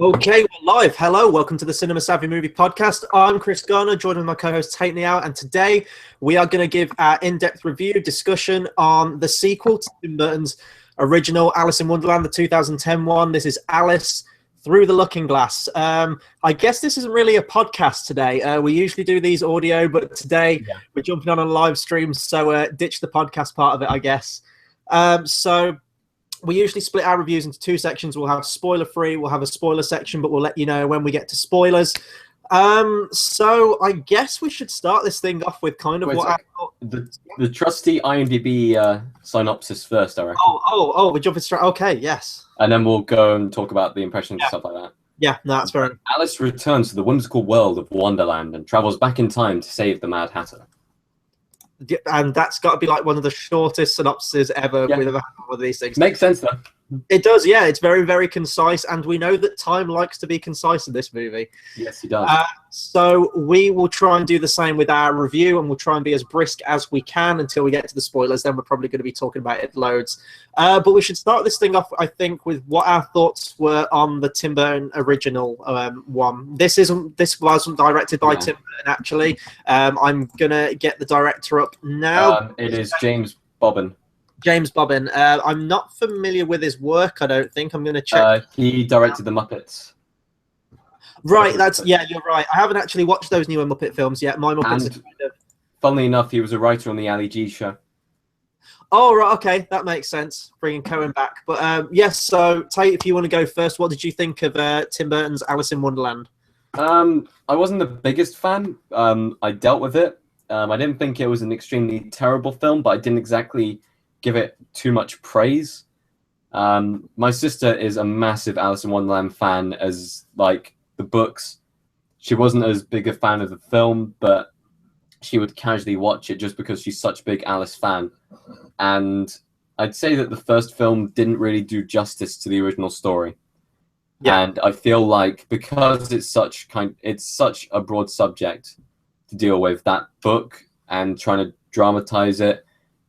Okay, we're live. Hello, welcome to the Cinema Savvy Movie Podcast. I'm Chris Garner, joined with my co-host Tayte, and today we are going to give our in-depth review discussion on the sequel to Tim Burton's original Alice in Wonderland, the 2010 one. This is Alice Through the Looking Glass. I guess this isn't really a podcast today. We usually do these audio, but today we're jumping on a live stream, so ditch the podcast part of it, I guess. So we usually split our reviews into two sections. We'll have spoiler-free, we'll have a spoiler section, but we'll let you know when we get to spoilers. So I guess we should start this thing off with kind of the trusty IMDb synopsis first, I reckon. We're jumping straight. Okay, yes. And then we'll go and talk about the impressions and stuff like that. Yeah, no, that's fair enough. Alice returns to the whimsical world of Wonderland and travels back in time to save the Mad Hatter. And that's got to be like one of the shortest synopses ever with one of these things. Makes sense, though. It does, yeah. It's very, very concise, and we know that time likes to be concise in this movie. Yes, he does. So we will try and do the same with our review, and we'll try and be as brisk as we can until we get to the spoilers. Then we're probably going to be talking about it loads. But we should start this thing off, I think, with what our thoughts were on the Tim Burton original one. This wasn't directed by Tim Burton, actually. I'm going to get the director up now. It is James Bobbin. James Bobbin. I'm not familiar with his work, I don't think. I'm going to check. He directed The Muppets. Right, you're right. I haven't actually watched those newer Muppet films yet. My Muppets are kind of... Funnily enough, he was a writer on the Ali G show. Oh, right, okay. That makes sense, bringing Cohen back. But yes, so Tate, if you want to go first, what did you think of Tim Burton's Alice in Wonderland? I wasn't the biggest fan. I dealt with it. I didn't think it was an extremely terrible film, but I didn't exactly give it too much praise. My sister is a massive Alice in Wonderland fan, as like the books. She wasn't as big a fan of the film, but she would casually watch it just because she's such a big Alice fan. And I'd say that the first film didn't really do justice to the original story. Yeah. And I feel like because it's such a broad subject to deal with, that book and trying to dramatize it,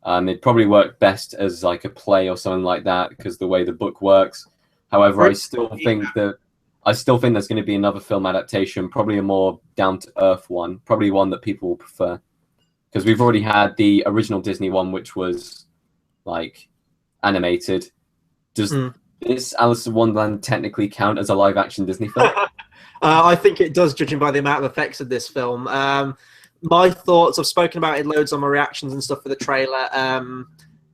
it probably worked best as like a play or something like that because the way the book works. However, I still think there's going to be another film adaptation, probably a more down-to-earth one, probably one that people will prefer. Because we've already had the original Disney one, which was like animated. Does this Alice in Wonderland technically count as a live-action Disney film? I think it does, judging by the amount of effects of this film. My thoughts, I've spoken about it loads on my reactions and stuff for the trailer,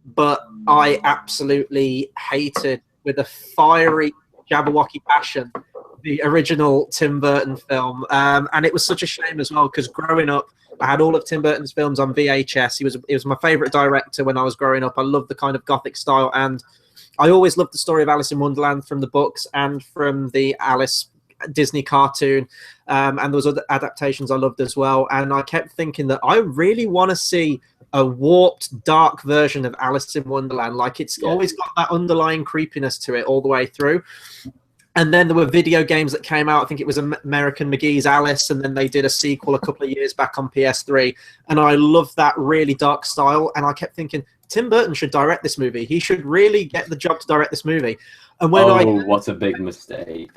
but I absolutely hated, with a fiery Jabberwocky passion, the original Tim Burton film. And it was such a shame as well, because growing up, I had all of Tim Burton's films on VHS. He was my favourite director when I was growing up. I loved the kind of gothic style, and I always loved the story of Alice in Wonderland from the books and from the Alice Disney cartoon, and there was other adaptations I loved as well. And I kept thinking that I really want to see a warped, dark version of Alice in Wonderland. Like it's always got that underlying creepiness to it all the way through. And then there were video games that came out. I think it was American McGee's Alice, and then they did a sequel a couple of years back on PS3. And I loved that really dark style. And I kept thinking, Tim Burton should direct this movie. He should really get the job to direct this movie. And when what a big mistake.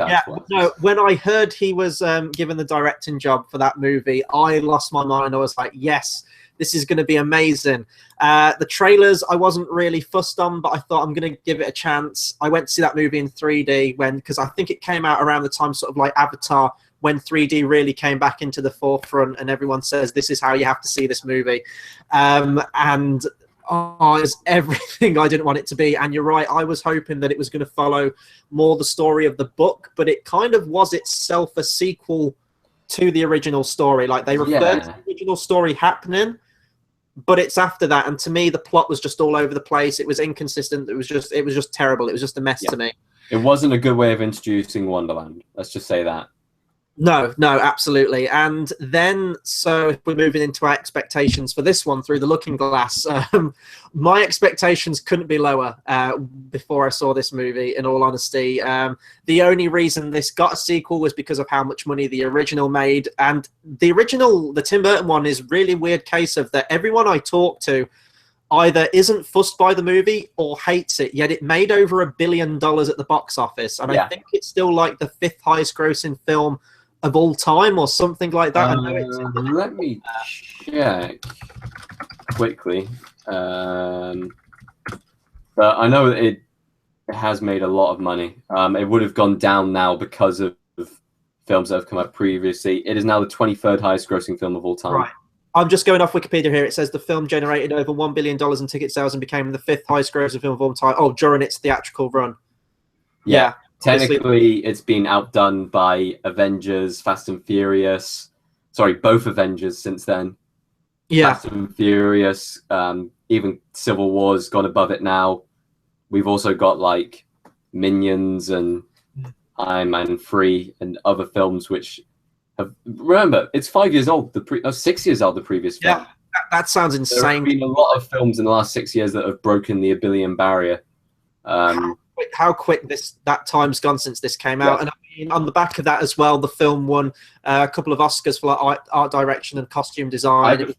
When I heard he was given the directing job for that movie, I lost my mind. I was like, yes, this is going to be amazing. The trailers I wasn't really fussed on, but I thought I'm going to give it a chance. I went to see that movie in 3D because I think it came out around the time sort of like Avatar, when 3D really came back into the forefront and everyone says, this is how you have to see this movie. It's everything I didn't want it to be. And you're right, I was hoping that it was going to follow more the story of the book, but it kind of was itself a sequel to the original story. Like they referred to the original story happening, but it's after that. And to me, the plot was just all over the place. It was inconsistent. It was just terrible. It was just a mess to me. It wasn't a good way of introducing Wonderland. Let's just say that. No, absolutely. And then, so if we're moving into our expectations for this one, Through the Looking Glass, my expectations couldn't be lower before I saw this movie, in all honesty. The only reason this got a sequel was because of how much money the original made. And the Tim Burton one is really weird case of that everyone I talk to either isn't fussed by the movie or hates it, yet it made over $1 billion at the box office. And I think it's still like the 5th highest grossing film of all time or something like that. I know it's let me check quickly. But I know it has made a lot of money. It would have gone down now because of films that have come out previously. It is now the 23rd highest grossing film of all time. Right. I'm just going off Wikipedia here. It says the film generated over $1 billion in ticket sales and became the 5th highest grossing film of all time. Oh, during its theatrical run. Yeah. Technically, it's been outdone by Avengers, Fast and Furious. Sorry, both Avengers since then. Yeah. Fast and Furious, even Civil War's gone above it now. We've also got like Minions and Iron Man 3 and other films which have... Remember, it's 5 years old. 6 years old, the previous film. Yeah, that sounds insane. There have been a lot of films in the last 6 years that have broken the $1 billion barrier. How quick that time's gone since this came out. And I mean, on the back of that as well, the film won a couple of Oscars for like art direction and costume design.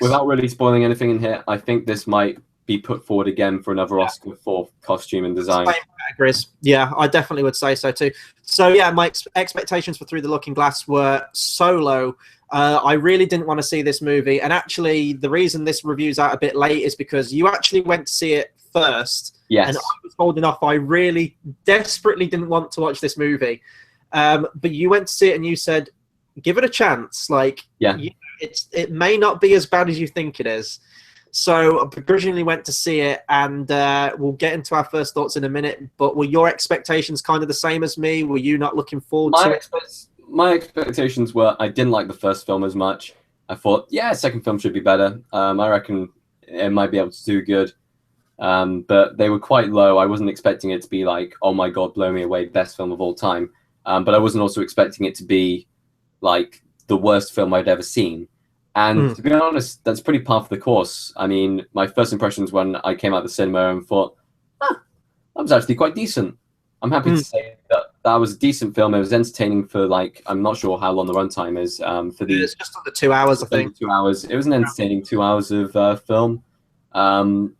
Without really spoiling anything in here, I think this might be put forward again for another Oscar for costume and design. Same categories. Yeah, I definitely would say so too. So yeah, my expectations for Through the Looking Glass were so low. I really didn't want to see this movie. And actually, the reason this review's out a bit late is because you actually went to see it first. Yes. And I was holding off. I really desperately didn't want to watch this movie. But you went to see it and you said, give it a chance. Like, it may not be as bad as you think it is. So I begrudgingly went to see it, and we'll get into our first thoughts in a minute. But were your expectations kind of the same as me? Were you not looking forward to it? My expectations were I didn't like the first film as much. I thought, second film should be better. I reckon it might be able to do good. But they were quite low. I wasn't expecting it to be like, oh my God, blow me away, best film of all time. But I wasn't also expecting it to be like the worst film I'd ever seen. And to be honest, that's pretty par for the course. I mean, my first impressions when I came out of the cinema and thought, that was actually quite decent. I'm happy to say that was a decent film. It was entertaining for like, I'm not sure how long the runtime is. It's just under 2 hours, I think. 2 hours. It was an entertaining 2 hours of film. I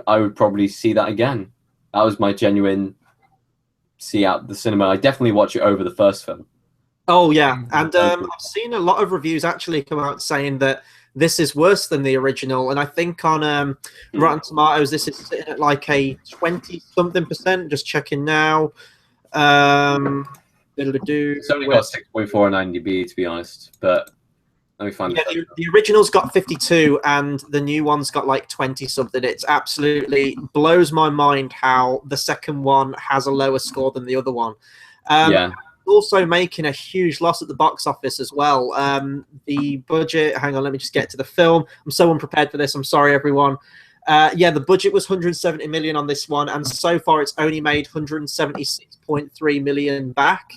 would probably see that again. That was my genuine see out the cinema. I definitely watch it over the first film. Oh yeah, and I've seen a lot of reviews actually come out saying that this is worse than the original, and I think on Rotten Tomatoes this is sitting at like a 20-something%. Just checking now. It's only got 6.4 on IMDb, to be honest, but let me find it. The original's got 52, and the new one's got like 20-something. It's absolutely blows my mind how the second one has a lower score than the other one. Also making a huge loss at the box office as well. The budget, hang on, let me just get to the film. I'm so unprepared for this. I'm sorry, everyone. The budget was 170 million on this one, and so far it's only made 176.3 million back,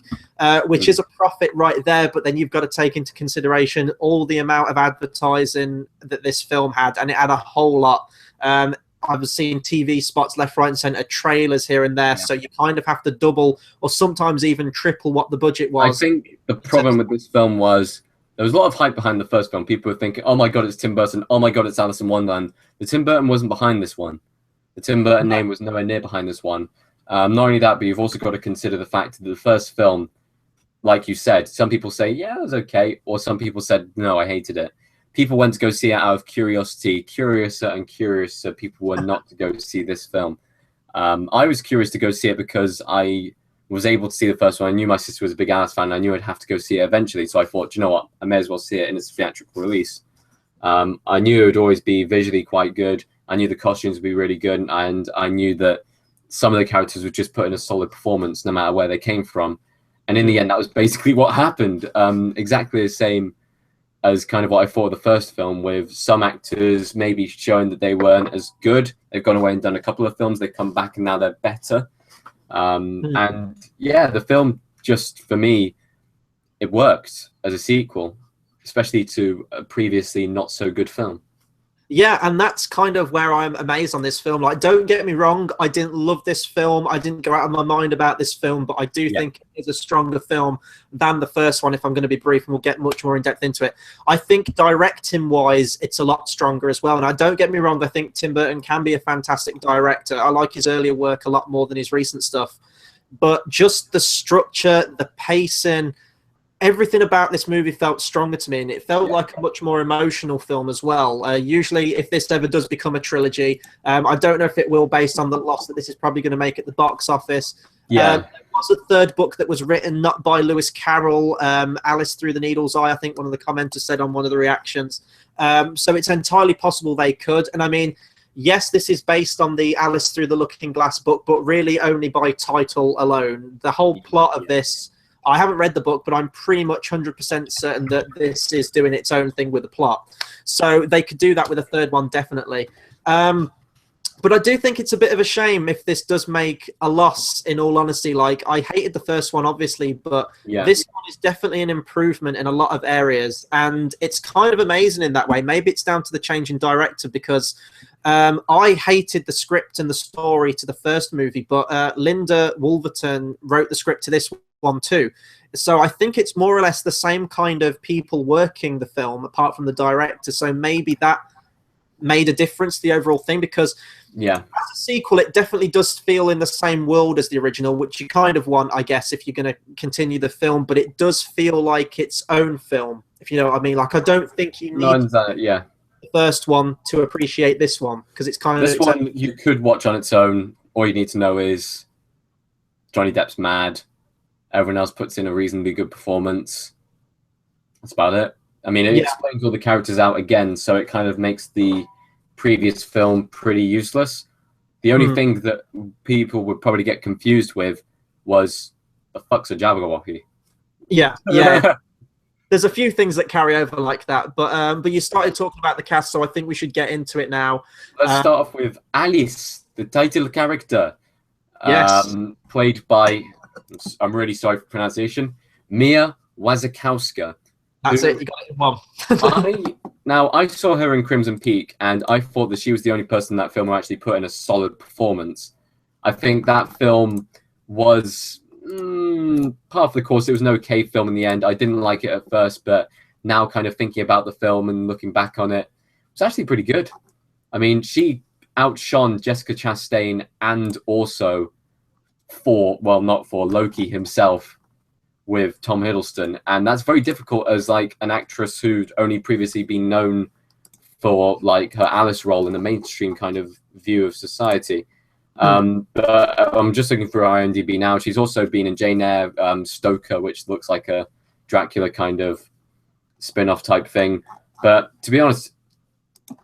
which is a profit right there. But then you've got to take into consideration all the amount of advertising that this film had, and it had a whole lot. I've seen TV spots left, right, and centre, trailers here and there. So you kind of have to double or sometimes even triple what the budget was. I think the problem with this film was there was a lot of hype behind the first film. People were thinking, oh my God, it's Tim Burton. Oh my God, it's Alice in Wonderland. The Tim Burton wasn't behind this one. The Tim Burton name was nowhere near behind this one. Not only that, but you've also got to consider the fact that the first film, like you said, some people say, yeah, it was okay. Or some people said, no, I hated it. People went to go see it out of curiosity. Curiouser and curiouser people were not to go see this film. I was curious to go see it because I was able to see the first one. I knew my sister was a big Alice fan. I knew I'd have to go see it eventually. So I thought, you know what? I may as well see it in its theatrical release. I knew it would always be visually quite good. I knew the costumes would be really good. And I knew that some of the characters would just put in a solid performance no matter where they came from. And in the end, that was basically what happened. Exactly the same as kind of what I thought of the first film, with some actors maybe showing that they weren't as good. They've gone away and done a couple of films. They've come back and now they're better. And yeah, the film just, for me, it worked as a sequel, especially to a previously not so good film. Yeah, and that's kind of where I'm amazed on this film. Like, don't get me wrong, I didn't love this film. I didn't go out of my mind about this film, but I do Yeah. think it is a stronger film than the first one, if I'm going to be brief, and we'll get much more in depth into it. I think directing wise, it's a lot stronger as well. And I don't get me wrong, I think Tim Burton can be a fantastic director. I like his earlier work a lot more than his recent stuff. But just the structure, the pacing, everything about this movie felt stronger to me, and it felt like a much more emotional film as well. Usually, if this ever does become a trilogy, I don't know if it will, based on the loss that this is probably going to make at the box office. Yeah. There was a third book that was written not by Lewis Carroll, Alice Through the Needle's Eye, I think one of the commenters said on one of the reactions. So it's entirely possible they could. And I mean, yes, this is based on the Alice Through the Looking Glass book, but really only by title alone. The whole plot of this, I haven't read the book, but I'm pretty much 100% certain that this is doing its own thing with the plot. So they could do that with a third one, definitely. But I do think it's a bit of a shame if this does make a loss, in all honesty. Like, I hated the first one, obviously, but this one is definitely an improvement in a lot of areas. And it's kind of amazing in that way. Maybe it's down to the change in director, because I hated the script and the story to the first movie, but Linda Wolverton wrote the script to this one too. So I think it's more or less the same kind of people working the film, apart from the director. So maybe that made a difference to the overall thing, because as a sequel, it definitely does feel in the same world as the original, which you kind of want, I guess, if you're going to continue the film. But it does feel like its own film, if you know what I mean. Like, I don't think you need the first one to appreciate this one, because it's kind of this one you could watch on its own. All you need to know is Johnny Depp's mad. Everyone else puts in a reasonably good performance. That's about it. I mean, it explains all the characters out again, so it kind of makes the previous film pretty useless. The only thing that people would probably get confused with was, the fuck's a Jabberwocky? Yeah. There's a few things that carry over like that, but you started talking about the cast, so I think we should get into it now. Let's start off with Alice, the title character. Played by, I'm really sorry for pronunciation, Mia Wasikowska. That's it, you got it in one. I saw her in Crimson Peak, and I thought that she was the only person in that film who actually put in a solid performance. I think that film was part of the course. It was an okay film in the end. I didn't like it at first, but now kind of thinking about the film and looking back on it, it's actually pretty good. I mean, she outshone Jessica Chastain and also not for Loki himself with Tom Hiddleston, and that's very difficult as like an actress who'd only previously been known for like her Alice role in the mainstream kind of view of society. But I'm just looking through IMDb now. She's also been in Jane Eyre, Stoker, which looks like a Dracula kind of spin-off type thing. But to be honest,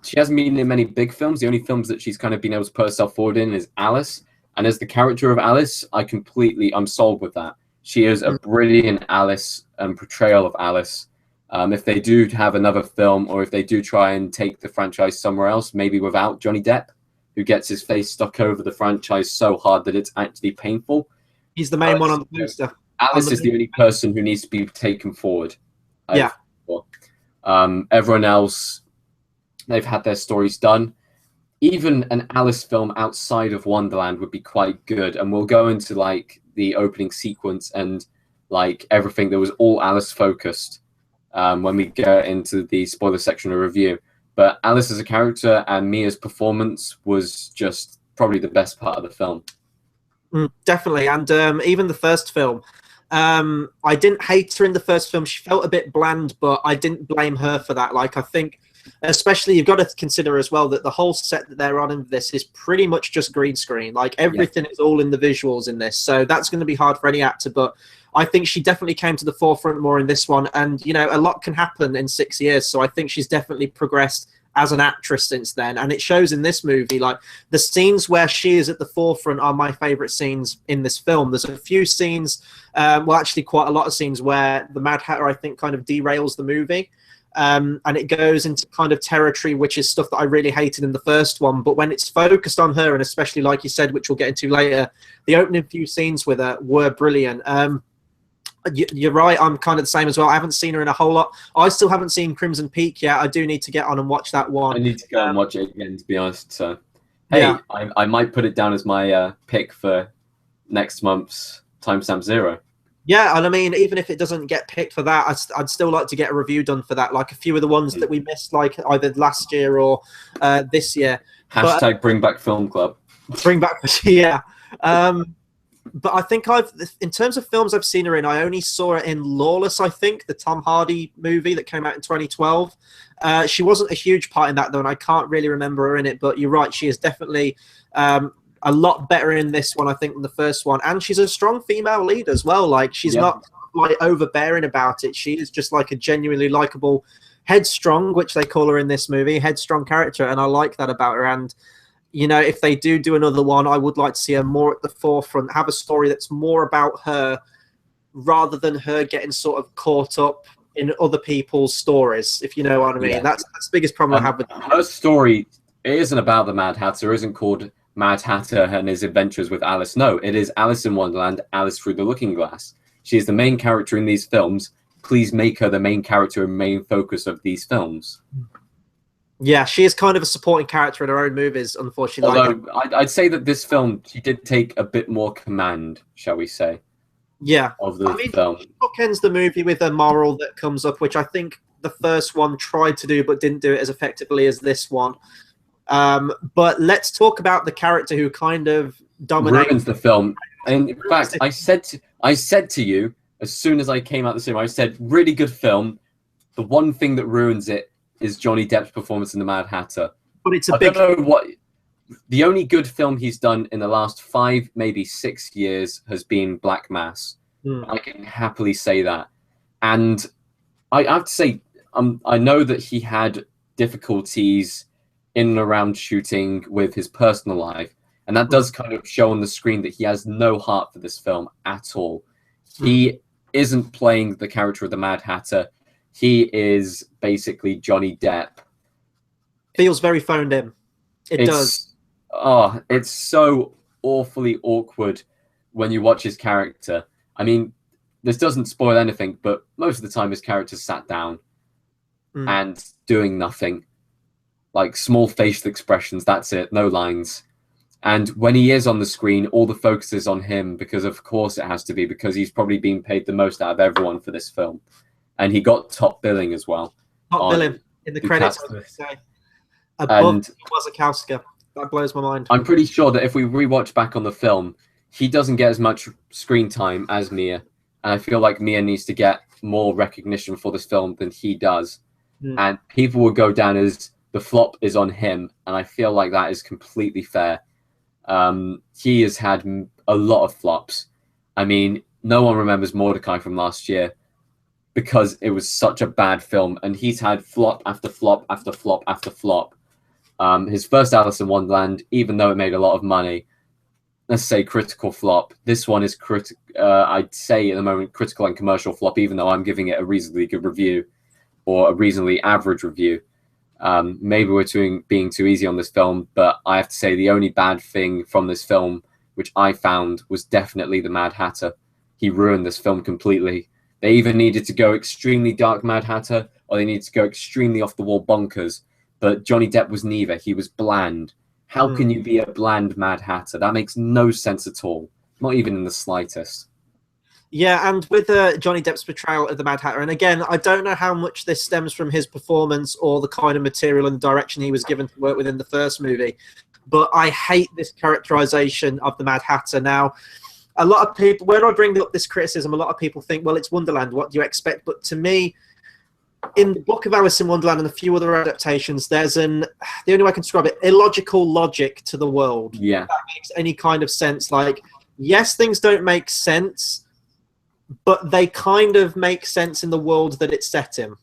she hasn't been in many big films. The only films that she's kind of been able to put herself forward in is Alice. And as the character of Alice, I'm sold with that. She is a brilliant Alice portrayal of Alice. If they do have another film, or if they do try and take the franchise somewhere else, maybe without Johnny Depp, who gets his face stuck over the franchise so hard that it's actually painful. He's the main one on the poster. Alice is the only person who needs to be taken forward. Everyone else, they've had their stories done. Even an Alice film outside of Wonderland would be quite good, and we'll go into like the opening sequence and like everything that was all Alice focused when we get into the spoiler section of review. But Alice as a character and Mia's performance was just probably the best part of the film. Definitely, and even the first film, I didn't hate her in the first film. She felt a bit bland, but I didn't blame her for that. Like, I think, especially, you've got to consider as well that the whole set that they're on in this is pretty much just green screen. Like, everything is all in the visuals in this, so that's going to be hard for any actor. But I think she definitely came to the forefront more in this one, and you know, a lot can happen in 6 years. So I think she's definitely progressed as an actress since then, and it shows in this movie. Like, the scenes where she is at the forefront are my favorite scenes in this film. There's a few scenes, actually quite a lot of scenes, where the Mad Hatter, I think, kind of derails the movie, and it goes into kind of territory which is stuff that I really hated in the first one. But when it's focused on her, and especially like you said, which we'll get into later, the opening few scenes with her were brilliant. You're right. I'm kind of the same as well. I haven't seen her in a whole lot. I still haven't seen Crimson Peak yet. I do need to get on and watch that one. I need to go and watch it again, to be honest. So, hey, Yeah. I might put it down as my pick for next month's Timestamp Zero. Yeah, and I mean, even if it doesn't get picked for that, I'd still like to get a review done for that. Like a few of the ones that we missed, like either last year or this year. Hashtag Bring Back Film Club. Bring back, yeah. But I think in terms of films I've seen her in, I only saw her in Lawless, I think, the Tom Hardy movie that came out in 2012. She wasn't a huge part in that, though, and I can't really remember her in it. But you're right, she is definitely a lot better in this one, I think, than the first one. And she's a strong female lead as well. Like, she's not like overbearing about it. She is just like a genuinely likable, headstrong, which they call her in this movie, headstrong character, and I like that about her. And you know, if they do another one, I would like to see her more at the forefront, have a story that's more about her rather than her getting sort of caught up in other people's stories, if you know what I mean. That's the biggest problem I have with her story. It isn't about the Mad Hatter. It isn't called Mad Hatter and his adventures with Alice. No, it is Alice in Wonderland, Alice Through the Looking Glass. She is the main character in these films. Please make her the main character and main focus of these films. Yeah, she is kind of a supporting character in her own movies, unfortunately. Although I'd say that this film, she did take a bit more command, shall we say? Yeah, of the film. She bookends the movie with a moral that comes up, which I think the first one tried to do, but didn't do it as effectively as this one. But let's talk about the character who kind of ruins the film. And in fact, I said to you as soon as I came out the cinema, I said, really good film. The one thing that ruins it is Johnny Depp's performance in The Mad Hatter. But it's I don't know what. The only good film he's done in the last 5, maybe 6 years has been Black Mass. I can happily say that. And I have to say, I know that he had difficulties in and around shooting with his personal life. And that does kind of show on the screen that he has no heart for this film at all. He isn't playing the character of the Mad Hatter. He is basically Johnny Depp. Feels very phoned in. It does. Oh, it's so awfully awkward when you watch his character. I mean, this doesn't spoil anything, but most of the time his character's sat down and doing nothing. Like small facial expressions, that's it, no lines. And when he is on the screen, all the focus is on him because, of course, it has to be, because he's probably being paid the most out of everyone for this film. And he got top billing as well. Top billing in the credits, I would say. Above Wazakowska. That blows my mind. I'm pretty sure that if we rewatch back on the film, he doesn't get as much screen time as Mia. And I feel like Mia needs to get more recognition for this film than he does. And people will go down as the flop is on him. And I feel like that is completely fair. He has had a lot of flops. I mean, no one remembers Mordecai from last year because it was such a bad film. And he's had flop after flop after flop after flop. His first Alice in Wonderland, even though it made a lot of money, let's say critical flop. This one is I'd say at the moment critical and commercial flop, even though I'm giving it a reasonably good review or a reasonably average review. Maybe we're being too easy on this film, but I have to say the only bad thing from this film, which I found, was definitely the Mad Hatter. He ruined this film completely. They either needed to go extremely dark Mad Hatter, or they needed to go extremely off-the-wall bonkers. But Johnny Depp was neither. He was bland. How can you be a bland Mad Hatter? That makes no sense at all. Not even in the slightest. Yeah, and with Johnny Depp's portrayal of the Mad Hatter, and again, I don't know how much this stems from his performance or the kind of material and direction he was given to work with in the first movie, but I hate this characterization of the Mad Hatter. Now, a lot of people, when I bring up this criticism, a lot of people think, well, it's Wonderland, what do you expect? But to me, in the book of Alice in Wonderland and a few other adaptations, there's the only way I can describe it, illogical logic to the world. Yeah. If that makes any kind of sense. Like, yes, things don't make sense, but they kind of make sense in the world that it's set in.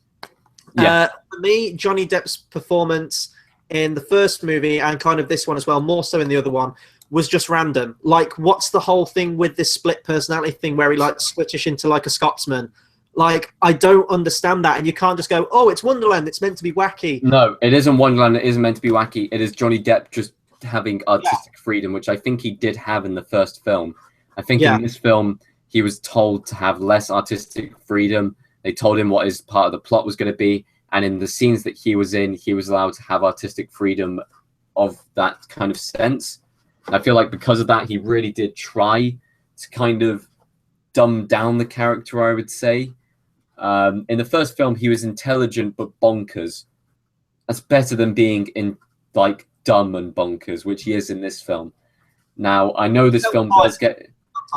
For me, Johnny Depp's performance in the first movie and kind of this one as well, more so in the other one, was just random. Like, what's the whole thing with this split personality thing where he like switches into like a Scotsman? Like, I don't understand that. And you can't just go, oh, it's Wonderland, it's meant to be wacky. No, it isn't Wonderland, it isn't meant to be wacky. It is Johnny Depp just having artistic freedom, which I think he did have in the first film. I think in this film, he was told to have less artistic freedom. They told him what his part of the plot was going to be, and in the scenes that he was in, he was allowed to have artistic freedom of that kind of sense. And I feel like because of that, he really did try to kind of dumb down the character, I would say. In the first film, he was intelligent but bonkers. That's better than being in like dumb and bonkers, which he is in this film. Now, I know this film does get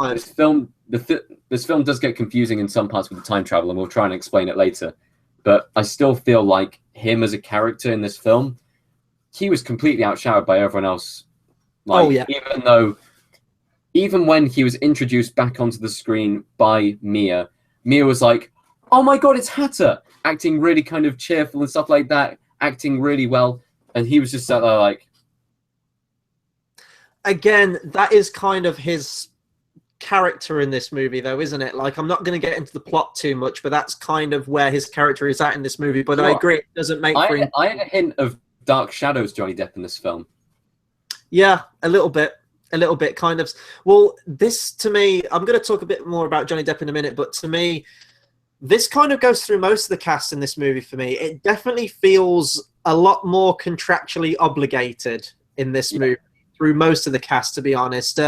this film does get confusing in some parts with the time travel, and we'll try and explain it later. But I still feel like him as a character in this film, he was completely outshouted by everyone else. Like, even when he was introduced back onto the screen by Mia was like, "Oh my god, it's Hatter!" acting really kind of cheerful and stuff like that, acting really well, and he was just sat there like. Again, that is kind of his character in this movie, though, isn't it? Like, I'm not going to get into the plot too much, but that's kind of where his character is at in this movie. But I agree, it doesn't make for him. I had a hint of Dark Shadows Johnny Depp in this film. Yeah, a little bit, kind of. Well, this, to me, I'm going to talk a bit more about Johnny Depp in a minute, but to me, this kind of goes through most of the cast in this movie for me. It definitely feels a lot more contractually obligated in this movie through most of the cast, to be honest.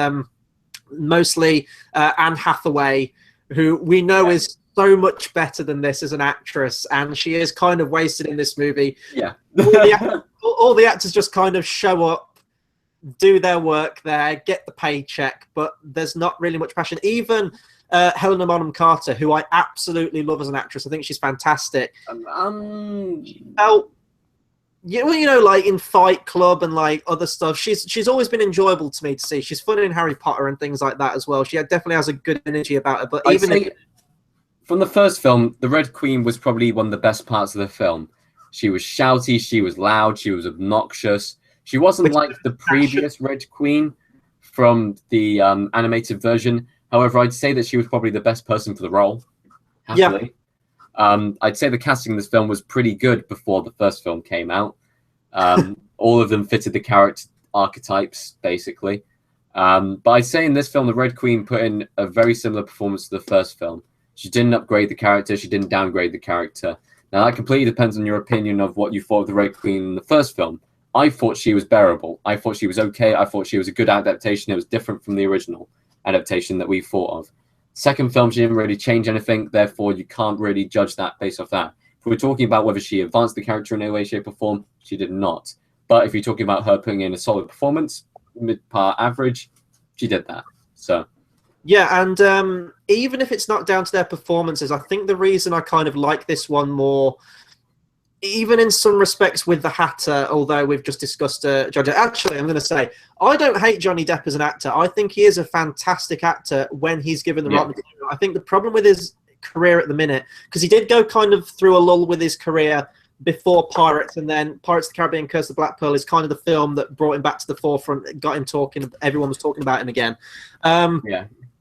Mostly Anne Hathaway, who we know is so much better than this as an actress, and she is kind of wasted in this movie. Yeah. all the actors just kind of show up, do their work there, get the paycheck, but there's not really much passion. Even Helena Bonham Carter, who I absolutely love as an actress. I think she's fantastic. Like in Fight Club and like other stuff, she's always been enjoyable to me to see. She's funny in Harry Potter and things like that as well. She definitely has a good energy about her. But from the first film, the Red Queen was probably one of the best parts of the film. She was shouty, she was loud, she was obnoxious. She wasn't like the previous Red Queen from the animated version. However, I'd say that she was probably the best person for the role. Happily. Yeah. I'd say the casting in this film was pretty good before the first film came out. All of them fitted the character archetypes, basically. But I'd say in this film, the Red Queen put in a very similar performance to the first film. She didn't upgrade the character. She didn't downgrade the character. Now, that completely depends on your opinion of what you thought of the Red Queen in the first film. I thought she was bearable. I thought she was okay. I thought she was a good adaptation. It was different from the original adaptation that we thought of. Second film, she didn't really change anything. Therefore, you can't really judge that based off that. If we're talking about whether she advanced the character in any way, shape, or form, she did not. But if you're talking about her putting in a solid performance, mid-par average, she did that. So, yeah, and even if it's not down to their performances, I think the reason I kind of like this one more, even in some respects with the Hatter, although we've just discussed Johnny. Actually, I'm going to say, I don't hate Johnny Depp as an actor. I think he is a fantastic actor when he's given the right material. I think the problem with his career at the minute, because he did go kind of through a lull with his career before Pirates, and then Pirates of the Caribbean, Curse of the Black Pearl is kind of the film that brought him back to the forefront, got him talking, everyone was talking about him again.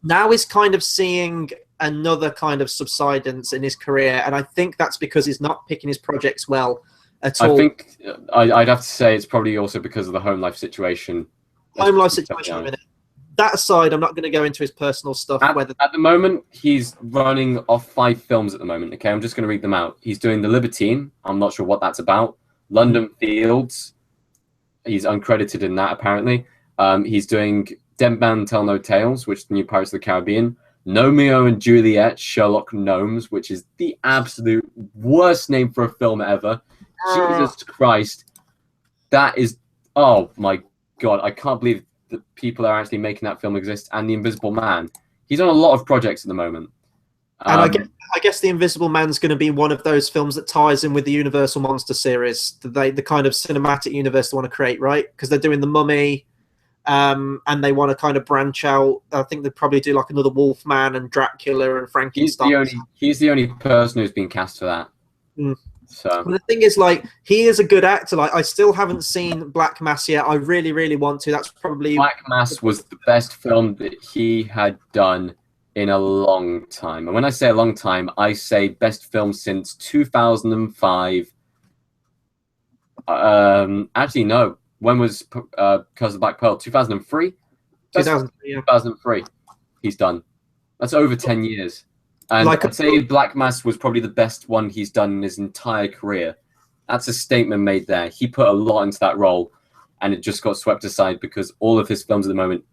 Now he's kind of seeing another kind of subsidence in his career, and I think that's because he's not picking his projects well at all. I think I'd have to say it's probably also because of the home life situation. That aside, I'm not going to go into his personal stuff. At the moment, he's running off 5 films at the moment. Okay, I'm just going to read them out. He's doing The Libertine. I'm not sure what that's about. London Fields. He's uncredited in that, apparently. He's doing Dead Man Tell No Tales, which is the new Pirates of the Caribbean. Romeo and Juliet, Sherlock Gnomes, which is the absolute worst name for a film ever. Jesus Christ. That is... Oh, my God. I can't believe that people are actually making that film exist. And The Invisible Man. He's on a lot of projects at the moment. And I guess The Invisible Man's going to be one of those films that ties in with the Universal Monster series, the kind of cinematic universe they want to create, right? Because they're doing The Mummy... and they want to kind of branch out. I think they'd probably do like another Wolfman and Dracula and Frankenstein. He's the only person who's been cast for that. So but the thing is, like, he is a good actor. Like, I still haven't seen Black Mass yet. I really, really want to. That's probably Black Mass was the best film that he had done in a long time. And when I say a long time, I say best film since 2005. Actually, no. When was Curse of the Black Pearl? 2003? 2003, yeah. 2003. He's done. That's over 10 years. And Like I'd say Black Mass was probably the best one he's done in his entire career. That's a statement made there. He put a lot into that role, and it just got swept aside because all of his films at the moment,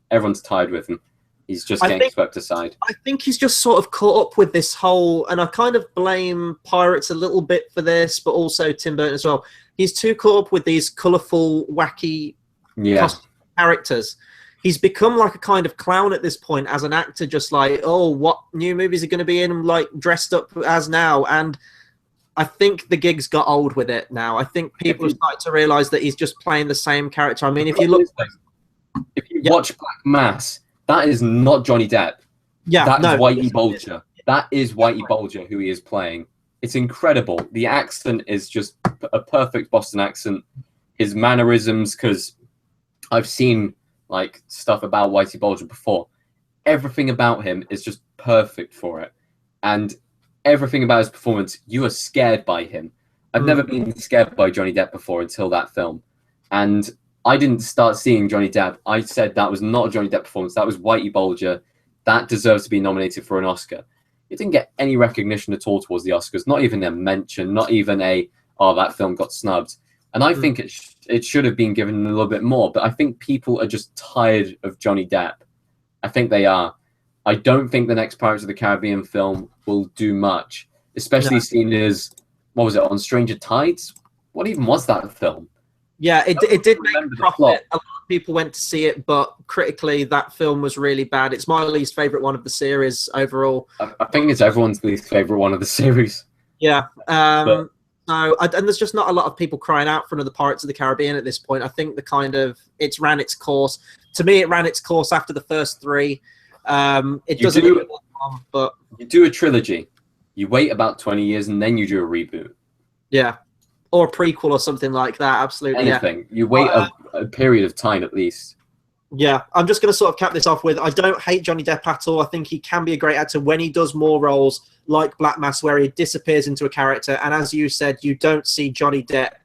everyone's tired with him. He's just getting swept aside. I think he's just sort of caught up with this whole, and I kind of blame Pirates a little bit for this, but also Tim Burton as well. He's too caught up with these colourful, wacky characters. He's become like a kind of clown at this point as an actor, just like, oh, what new movies are going to be in, like, dressed up as now? And I think the gig's got old with it now. I think people are starting to realise that he's just playing the same character. I mean, if you look... If you watch Black Mass, that is not Johnny Depp. Yeah, that is Whitey Bulger. That is Whitey Bulger who he is playing. It's incredible. The accent is just a perfect Boston accent. His mannerisms, because I've seen like stuff about Whitey Bulger before. Everything about him is just perfect for it, and everything about his performance, you are scared by him. I've never been scared by Johnny Depp before until that film, and I didn't start seeing Johnny Depp. I said that was not a Johnny Depp performance. That was Whitey Bulger. That deserves to be nominated for an Oscar. It didn't get any recognition at all towards the Oscars. Not even a mention. Not even a, oh, that film got snubbed. And I think it should have been given a little bit more. But I think people are just tired of Johnny Depp. I think they are. I don't think the next Pirates of the Caribbean film will do much. Especially seeing as, what was it, On Stranger Tides? What even was that film? Yeah, it did make a profit. A lot of people went to see it, but critically, that film was really bad. It's my least favourite one of the series overall. I think it's everyone's least favourite one of the series. Yeah. And there's just not a lot of people crying out for another Pirates of the Caribbean at this point. I think it's ran its course. To me, it ran its course after the first three. It doesn't do it long, but you do a trilogy. You wait about 20 years and then you do a reboot. Yeah. Or a prequel or something like that, absolutely. Anything. Yeah. You wait a period of time at least. Yeah, I'm just going to sort of cap this off with, I don't hate Johnny Depp at all. I think he can be a great actor when he does more roles like Black Mass, where he disappears into a character. And as you said, you don't see Johnny Depp.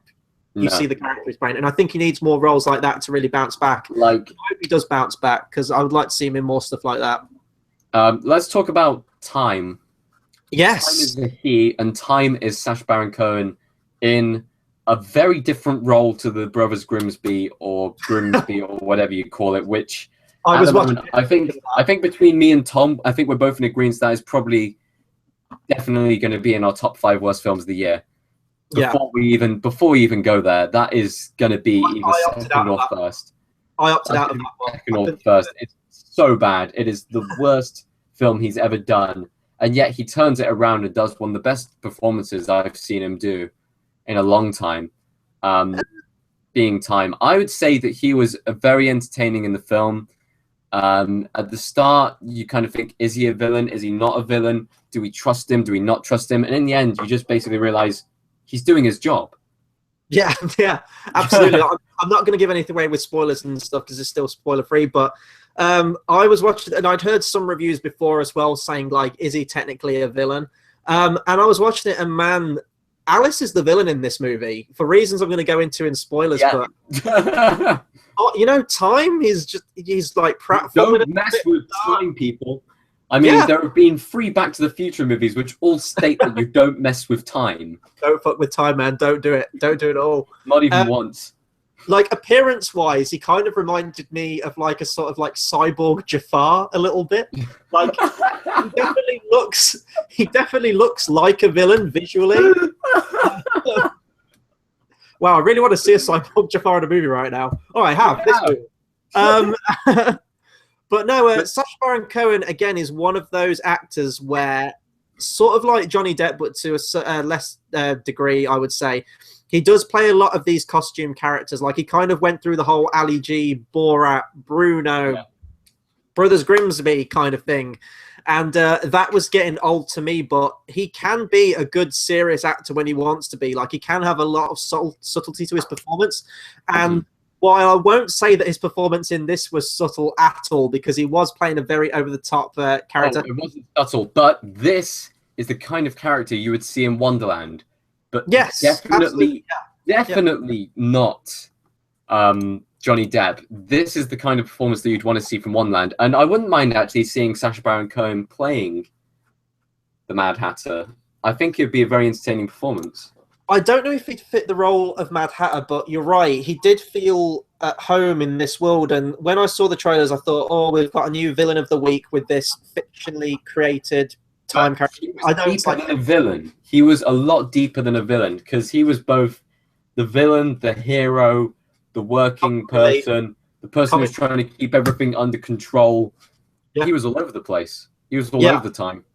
You see the character he's playing. And I think he needs more roles like that to really bounce back. Like, I hope he does bounce back, because I would like to see him in more stuff like that. Let's talk about Time. Yes. Time is the key, and Time is Sacha Baron Cohen in a very different role to the Brothers Grimsby or whatever you call it, which I think between me and Tom, I think we're both in agreement that is probably definitely going to be in our top 5 worst films of the year. Before we even go there, that is going to be either second or first. I opted out of that one. Second or first. It's so bad. It is the worst film he's ever done, and yet he turns it around and does one of the best performances I've seen him do in a long time, being Time. I would say that he was very entertaining in the film. At the start, you kind of think, is he a villain? Is he not a villain? Do we trust him? Do we not trust him? And in the end, you just basically realize he's doing his job. Yeah, absolutely. I'm not going to give anything away with spoilers and stuff because it's still spoiler-free, but I was watching, and I'd heard some reviews before as well saying, like, is he technically a villain? And I was watching it, and man, Alice is the villain in this movie for reasons I'm going to go into in spoilers. Yeah. But Time he's like pratfall. Don't mess with Time, people. I mean, there have been 3 Back to the Future movies which all state that you don't mess with time. Don't fuck with time, man. Don't do it. Don't do it at all. Not even once. Like, appearance-wise, he kind of reminded me of like a sort of like cyborg Jafar a little bit. Like, he definitely looks like a villain visually. Wow, I really want to see a cyborg Jafar in a movie right now. Oh, I have. This movie. But no, Sacha Baron Cohen, again, is one of those actors where, sort of like Johnny Depp, but to a less degree, I would say, he does play a lot of these costume characters. Like, he kind of went through the whole Ali G, Borat, Bruno, Brothers Grimsby kind of thing. And that was getting old to me, but he can be a good, serious actor when he wants to be. Like, he can have a lot of subtlety to his performance. And while I won't say that his performance in this was subtle at all, because he was playing a very over-the-top character. Oh, it wasn't subtle, but this is the kind of character you would see in Wonderland. But yes, definitely not Johnny Depp, this is the kind of performance that you'd want to see from Wonderland. And I wouldn't mind actually seeing Sacha Baron Cohen playing the Mad Hatter. I think it'd be a very entertaining performance. I don't know if he'd fit the role of Mad Hatter, but you're right. He did feel at home in this world. And when I saw the trailers, I thought, oh, we've got a new villain of the week with this fictionally created time character. I don't deeper than a villain. He was a lot deeper than a villain because he was both the villain, the hero, the working person, the person who's trying to keep everything under control. Yeah. He was all over the place. He was all over the time.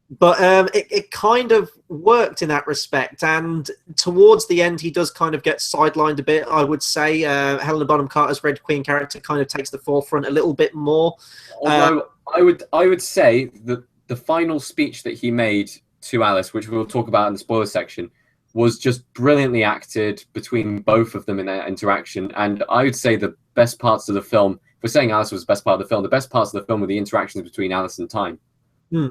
But it kind of worked in that respect. And towards the end, he does kind of get sidelined a bit, I would say. Helena Bonham Carter's Red Queen character kind of takes the forefront a little bit more. Although I would say that the final speech that he made to Alice, which we'll talk about in the spoiler section, was just brilliantly acted between both of them in their interaction. And I would say the best parts of the film, if we're saying Alice was the best part of the film, the best parts of the film were the interactions between Alice and time.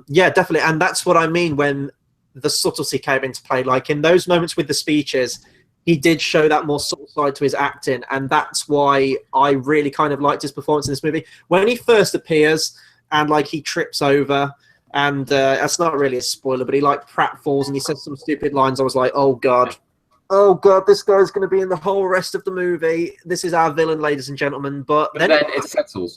Yeah, definitely. And that's what I mean when the subtlety came into play. Like in those moments with the speeches, he did show that more subtle side to his acting. And that's why I really kind of liked his performance in this movie. When he first appears and like he trips over, and that's not really a spoiler, but he like pratfalls and he says some stupid lines. I was like, oh God, this guy's going to be in the whole rest of the movie. This is our villain, ladies and gentlemen. But then it settles.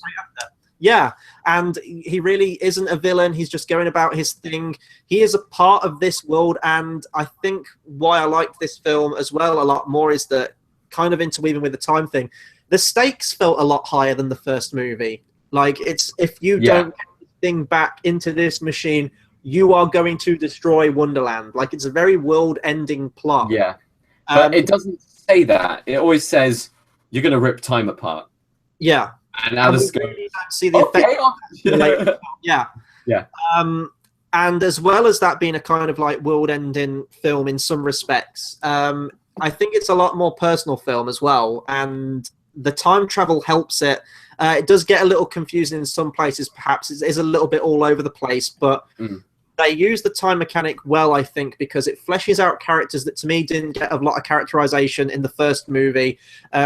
Yeah, and he really isn't a villain. He's just going about his thing. He is a part of this world, and I think why I liked this film as well a lot more is that kind of interweaving with the time thing. The stakes felt a lot higher than the first movie. Like, it's if you don't get the thing back into this machine, you are going to destroy Wonderland. Like, it's a very world-ending plot. Yeah, but it doesn't say that. It always says you're going to rip time apart. Yeah. And Alice goes, see the effect. Yeah. And as well as that being a kind of like world-ending film in some respects, I think it's a lot more personal film as well. And the time travel helps it. It does get a little confusing in some places, perhaps. It is a little bit all over the place, but they use the time mechanic well, I think, because it fleshes out characters that, to me, didn't get a lot of characterization in the first movie.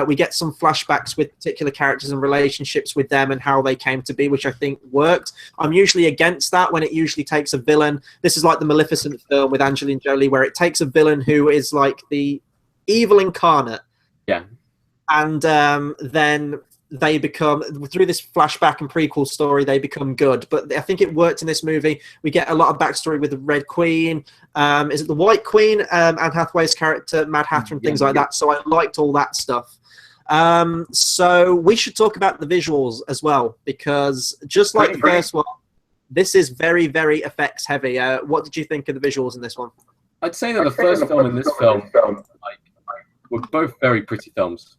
We get some flashbacks with particular characters and relationships with them and how they came to be, which I think worked. I'm usually against that when it usually takes a villain. This is like the Maleficent film with Angelina Jolie, where it takes a villain who is like the evil incarnate. Yeah. And then they become, through this flashback and prequel story, they become good. But I think it worked in this movie. We get a lot of backstory with the Red Queen. Is it the White Queen? Anne Hathaway's character, Mad Hatter, and things like that. So I liked all that stuff. So we should talk about the visuals as well, because just like the first one, this is very, very effects heavy. What did you think of the visuals in this one? I'd say that the first film and this film were both very pretty films.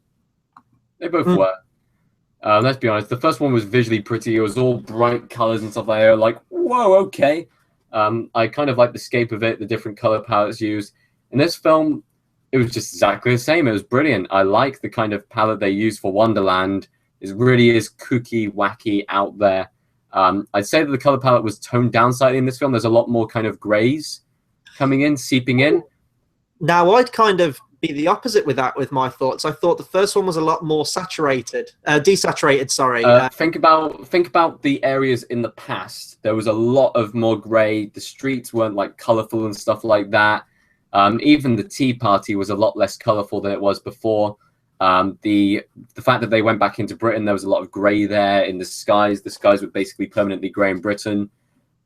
They both were. Let's be honest, the first one was visually pretty. It was all bright colors and stuff like that. Like, whoa, okay. I kind of like the scape of it, the different color palettes used. In this film, it was just exactly the same. It was brilliant. I like the kind of palette they used for Wonderland. It really is kooky, wacky, out there. I'd say that the color palette was toned down slightly in this film. There's a lot more kind of grays coming in, seeping in. Now, I'd kind of be the opposite with that, with my thoughts. I thought the first one was a lot more desaturated, sorry. Think about the areas in the past. There was a lot of more gray. The streets weren't like colorful and stuff like that. Even the tea party was a lot less colorful than it was before. The fact that they went back into Britain, there was a lot of gray there in the skies. The skies were basically permanently gray in Britain.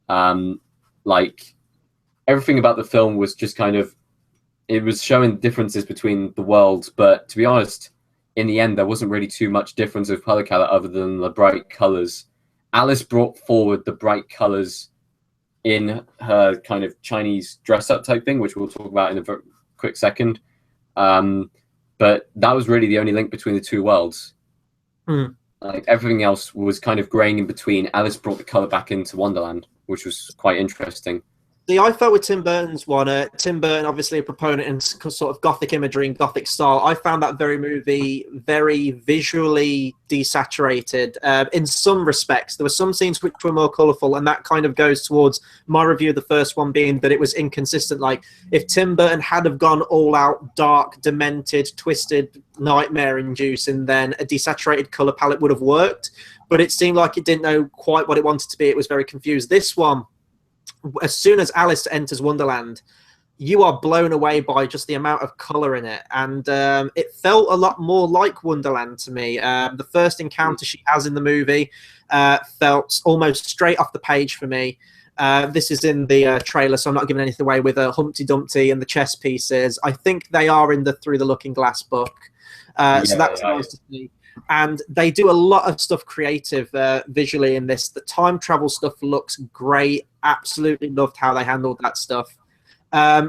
Like, everything about the film was just kind of, it was showing differences between the worlds, but to be honest, in the end, there wasn't really too much difference of color palette other than the bright colors. Alice brought forward the bright colors in her kind of Chinese dress-up type thing, which we'll talk about in a very quick second. But that was really the only link between the two worlds. Like, everything else was kind of graying in between. Alice brought the color back into Wonderland, which was quite interesting. See, I felt with Tim Burton's one. Tim Burton, obviously a proponent in sort of gothic imagery and gothic style. I found that very movie very visually desaturated. In some respects, there were some scenes which were more colourful, and that kind of goes towards my review of the first one being that it was inconsistent. Like if Tim Burton had have gone all out dark, demented, twisted, nightmare-inducing, then a desaturated colour palette would have worked. But it seemed like it didn't know quite what it wanted to be. It was very confused. This one, as soon as Alice enters Wonderland, you are blown away by just the amount of color in it, and it felt a lot more like Wonderland to me. The first encounter she has in the movie felt almost straight off the page for me. This is in the trailer, so I'm not giving anything away with Humpty Dumpty and the chess pieces. I think they are in the Through the Looking Glass book, so that's nice to see. And they do a lot of stuff creative visually in this. The time travel stuff looks great. Absolutely loved how they handled that stuff.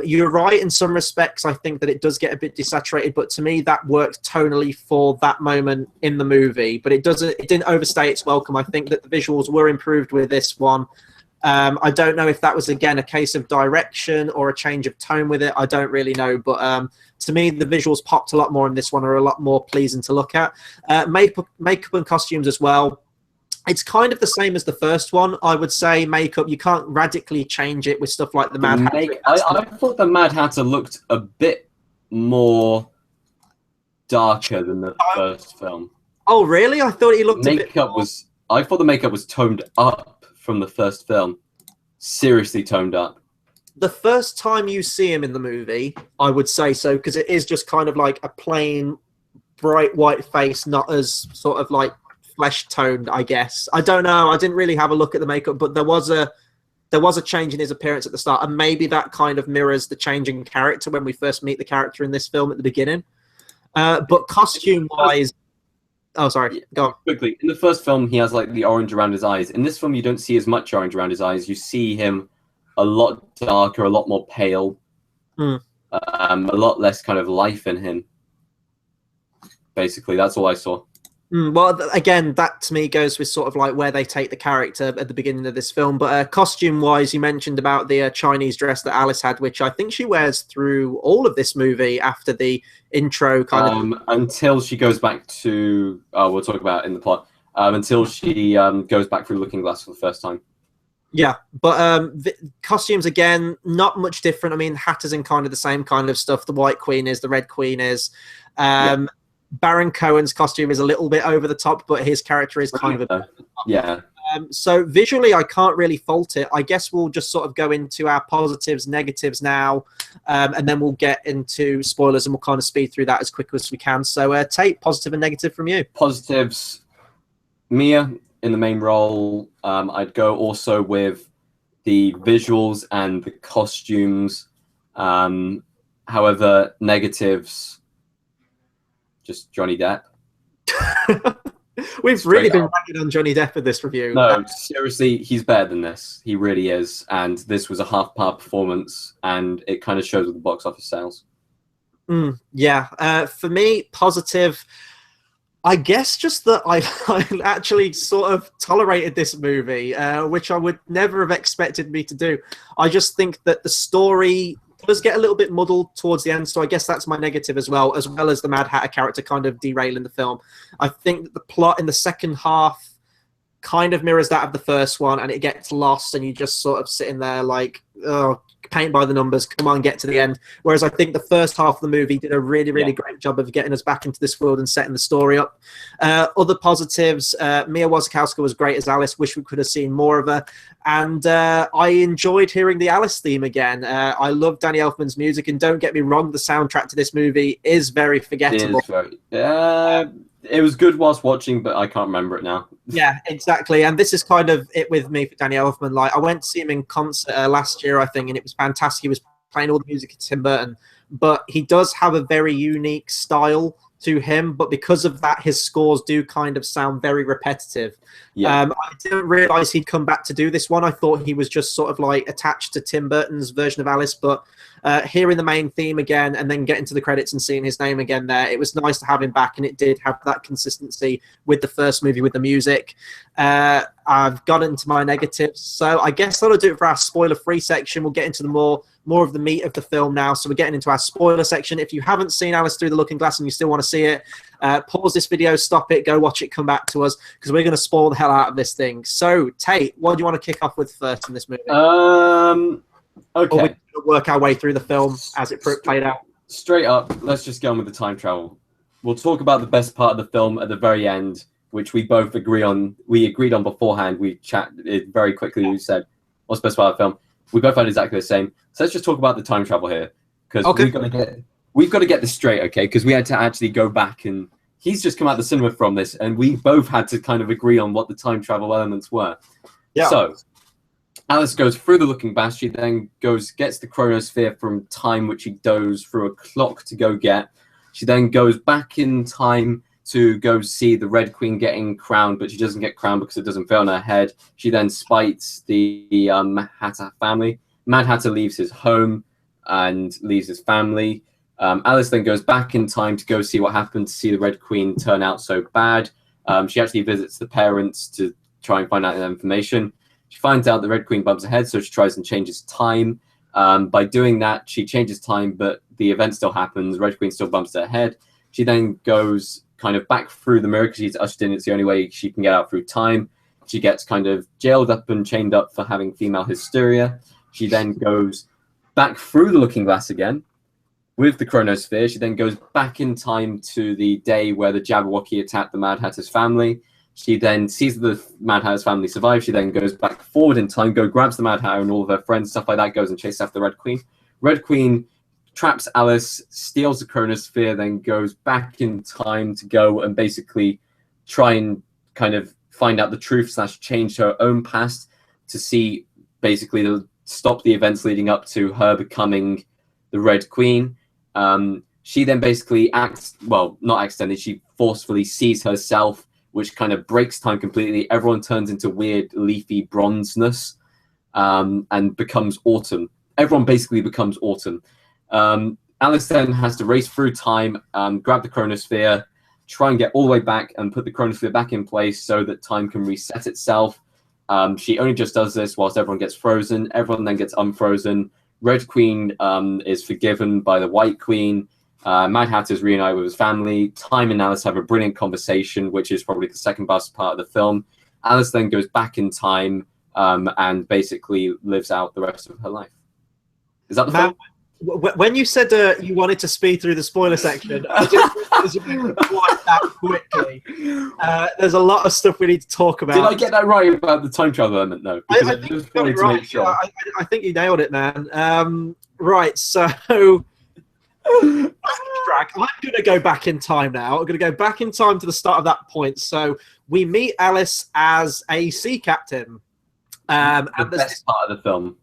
You're right in some respects. I think that it does get a bit desaturated, but to me that worked tonally for that moment in the movie. But it didn't overstay its welcome. I think that the visuals were improved with this one. I don't know if that was, again, a case of direction or a change of tone with it. I don't really know. But to me, the visuals popped a lot more in this one, are a lot more pleasing to look at. Makeup and costumes as well. It's kind of the same as the first one, I would say. Makeup, you can't radically change it with stuff like the Mad Hatter. I thought the Mad Hatter looked a bit more darker than the first film. Oh, really? I thought he looked a bit more... I thought the makeup was toned up from the first film. Seriously toned up. The first time you see him in the movie, I would say so, because it is just kind of like a plain, bright white face, not as sort of like flesh toned, I guess. I don't know. I didn't really have a look at the makeup, but there was a change in his appearance at the start, and maybe that kind of mirrors the changing character when we first meet the character in this film at the beginning. But costume-wise... Oh, sorry. Go on. Quickly, in the first film, he has like the orange around his eyes. In this film, you don't see as much orange around his eyes. You see him a lot darker, a lot more pale, a lot less kind of life in him. Basically, that's all I saw. Well, again, that to me goes with sort of like where they take the character at the beginning of this film. But costume-wise, you mentioned about the Chinese dress that Alice had, which I think she wears through all of this movie after the intro kind of... Until she goes back to... we'll talk about it in the plot. Until she goes back through Looking Glass for the first time. Yeah, but the costumes, again, not much different. I mean, Hatter's in kind of the same kind of stuff. The White Queen is, the Red Queen is. Baron Cohen's costume is a little bit over the top, but his character is kind of yeah. So visually, I can't really fault it. I guess we'll just sort of go into our positives, negatives now, and then we'll get into spoilers, and we'll kind of speed through that as quick as we can. So, Tayte, positive and negative from you. Positives, Mia in the main role. I'd go also with the visuals and the costumes. However, negatives, just Johnny Depp. We've really been ragging on Johnny Depp in this review. No, seriously, he's better than this. He really is. And this was a half-par performance, and it kind of shows with the box office sales. Yeah. For me, positive, I guess just that I actually sort of tolerated this movie, which I would never have expected me to do. I just think that the story does get a little bit muddled towards the end, so I guess that's my negative as well as the Mad Hatter character kind of derailing the film. I think that the plot in the second half kind of mirrors that of the first one, and it gets lost, and you just sort of sitting there like, oh, paint by the numbers, come on, get to the end. Whereas I think the first half of the movie did a really, really great job of getting us back into this world and setting the story up. Other positives, Mia Wasikowska was great as Alice. Wish we could have seen more of her. And I enjoyed hearing the Alice theme again. I love Danny Elfman's music, and don't get me wrong, the soundtrack to this movie is very forgettable. It was good whilst watching, but I can't remember it now. Yeah, exactly. And this is kind of it with me for Danny Elfman. Like, I went to see him in concert last year, I think, and it was fantastic. He was playing all the music of Tim Burton, but he does have a very unique style to him, but because of that, his scores do kind of sound very repetitive. I didn't realize he'd come back to do this one. I thought he was just sort of like attached to Tim Burton's version of Alice, but hearing the main theme again and then getting to the credits and seeing his name again there, it was nice to have him back, and it did have that consistency with the first movie with the music. I I've got into my negatives. So I guess that'll do it for our spoiler-free section. We'll get into the more of the meat of the film now. So we're getting into our spoiler section. If you haven't seen Alice Through the Looking Glass and you still want to see it, pause this video, stop it, go watch it, come back to us, because we're going to spoil the hell out of this thing. So, Tate, what do you want to kick off with first in this movie? Okay. Or we're going to work our way through the film as it played out. Straight up, let's just get on with the time travel. We'll talk about the best part of the film at the very end, which we both agree on. We agreed on beforehand. We chatted very quickly. We said, what's the best part of the film? We both had exactly the same. So let's just talk about the time travel here, because we've got to get this straight, okay? Because we had to actually go back, and he's just come out of the cinema from this, and we both had to kind of agree on what the time travel elements were. Yeah. So Alice goes through the Looking Glass. She then gets the chronosphere from time, which she goes through a clock to go get. She then goes back in time to go see the Red Queen getting crowned, but she doesn't get crowned because it doesn't fit on her head. She then spites the Mad Hatter family. Mad Hatter leaves his home and leaves his family. Alice then goes back in time to go see what happened, to see the Red Queen turn out so bad. She actually visits the parents to try and find out that information. She finds out the Red Queen bumps ahead, so she tries and changes time. By doing that, she changes time, but the event still happens. Red Queen still bumps her head. She then goes kind of back through the mirror because she's ushered in. It's the only way she can get out through time. She gets kind of jailed up and chained up for having female hysteria. She then goes back through the Looking Glass again with the chronosphere. She then goes back in time to the day where the Jabberwocky attacked the Mad Hatter's family. She then sees the Mad Hatter's family survive. She then goes back forward in time, grabs the Mad Hatter and all of her friends, stuff like that, goes and chases after the Red Queen. Red Queen traps Alice, steals the chronosphere, then goes back in time to go and basically try and kind of find out the truth / change her own past to see basically to stop the events leading up to her becoming the Red Queen. She then basically not accidentally, she forcefully sees herself, which kind of breaks time completely. Everyone turns into weird leafy bronzeness and becomes autumn. Everyone basically becomes autumn. Alice then has to race through time, grab the chronosphere, try and get all the way back and put the chronosphere back in place so that time can reset itself. She only just does this whilst everyone gets frozen. Everyone then gets unfrozen. Red Queen is forgiven by the White Queen. Mad Hatter's reunited with his family. Time and Alice have a brilliant conversation, which is probably the second best part of the film. Alice then goes back in time and basically lives out the rest of her life. Is that the film? When you said you wanted to speed through the spoiler section, I just quite that quickly. There's a lot of stuff we need to talk about. Did I get that right about the time travel element, though? I think you got it right. Sure. Yeah, I think you nailed it, man. Right, so I'm going to go back in time now. I'm going to go back in time to the start of that point. So we meet Alice as a sea captain. The best part of the film.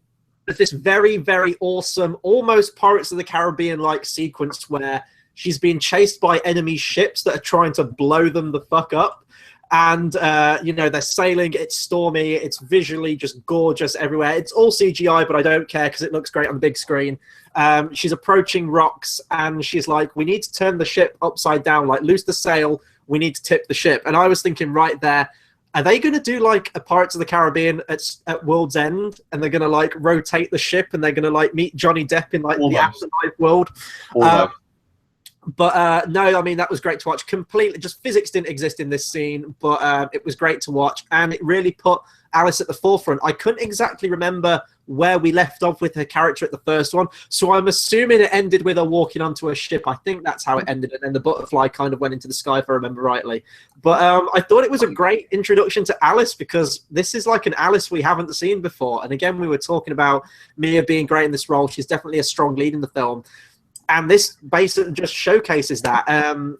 There's this very, very awesome, almost Pirates of the Caribbean-like sequence where she's being chased by enemy ships that are trying to blow them the fuck up. And, they're sailing, it's stormy, it's visually just gorgeous everywhere. It's all CGI, but I don't care because it looks great on the big screen. She's approaching rocks, and she's like, we need to turn the ship upside down, like, loose the sail, we need to tip the ship. And I was thinking right there, are they going to do like a Pirates of the Caribbean at World's End, and they're going to like rotate the ship, and they're going to like meet Johnny Depp in like the afterlife world? But no, I mean, that was great to watch. Completely, just physics didn't exist in this scene, but it was great to watch, and it really put Alice at the forefront. I couldn't exactly remember where we left off with her character at the first one, so I'm assuming it ended with her walking onto a ship. I think that's how it ended, and then the butterfly kind of went into the sky, if I remember rightly. But I thought it was a great introduction to Alice, because this is like an Alice we haven't seen before. And again, we were talking about Mia being great in this role. She's definitely a strong lead in the film. And this basically just showcases that.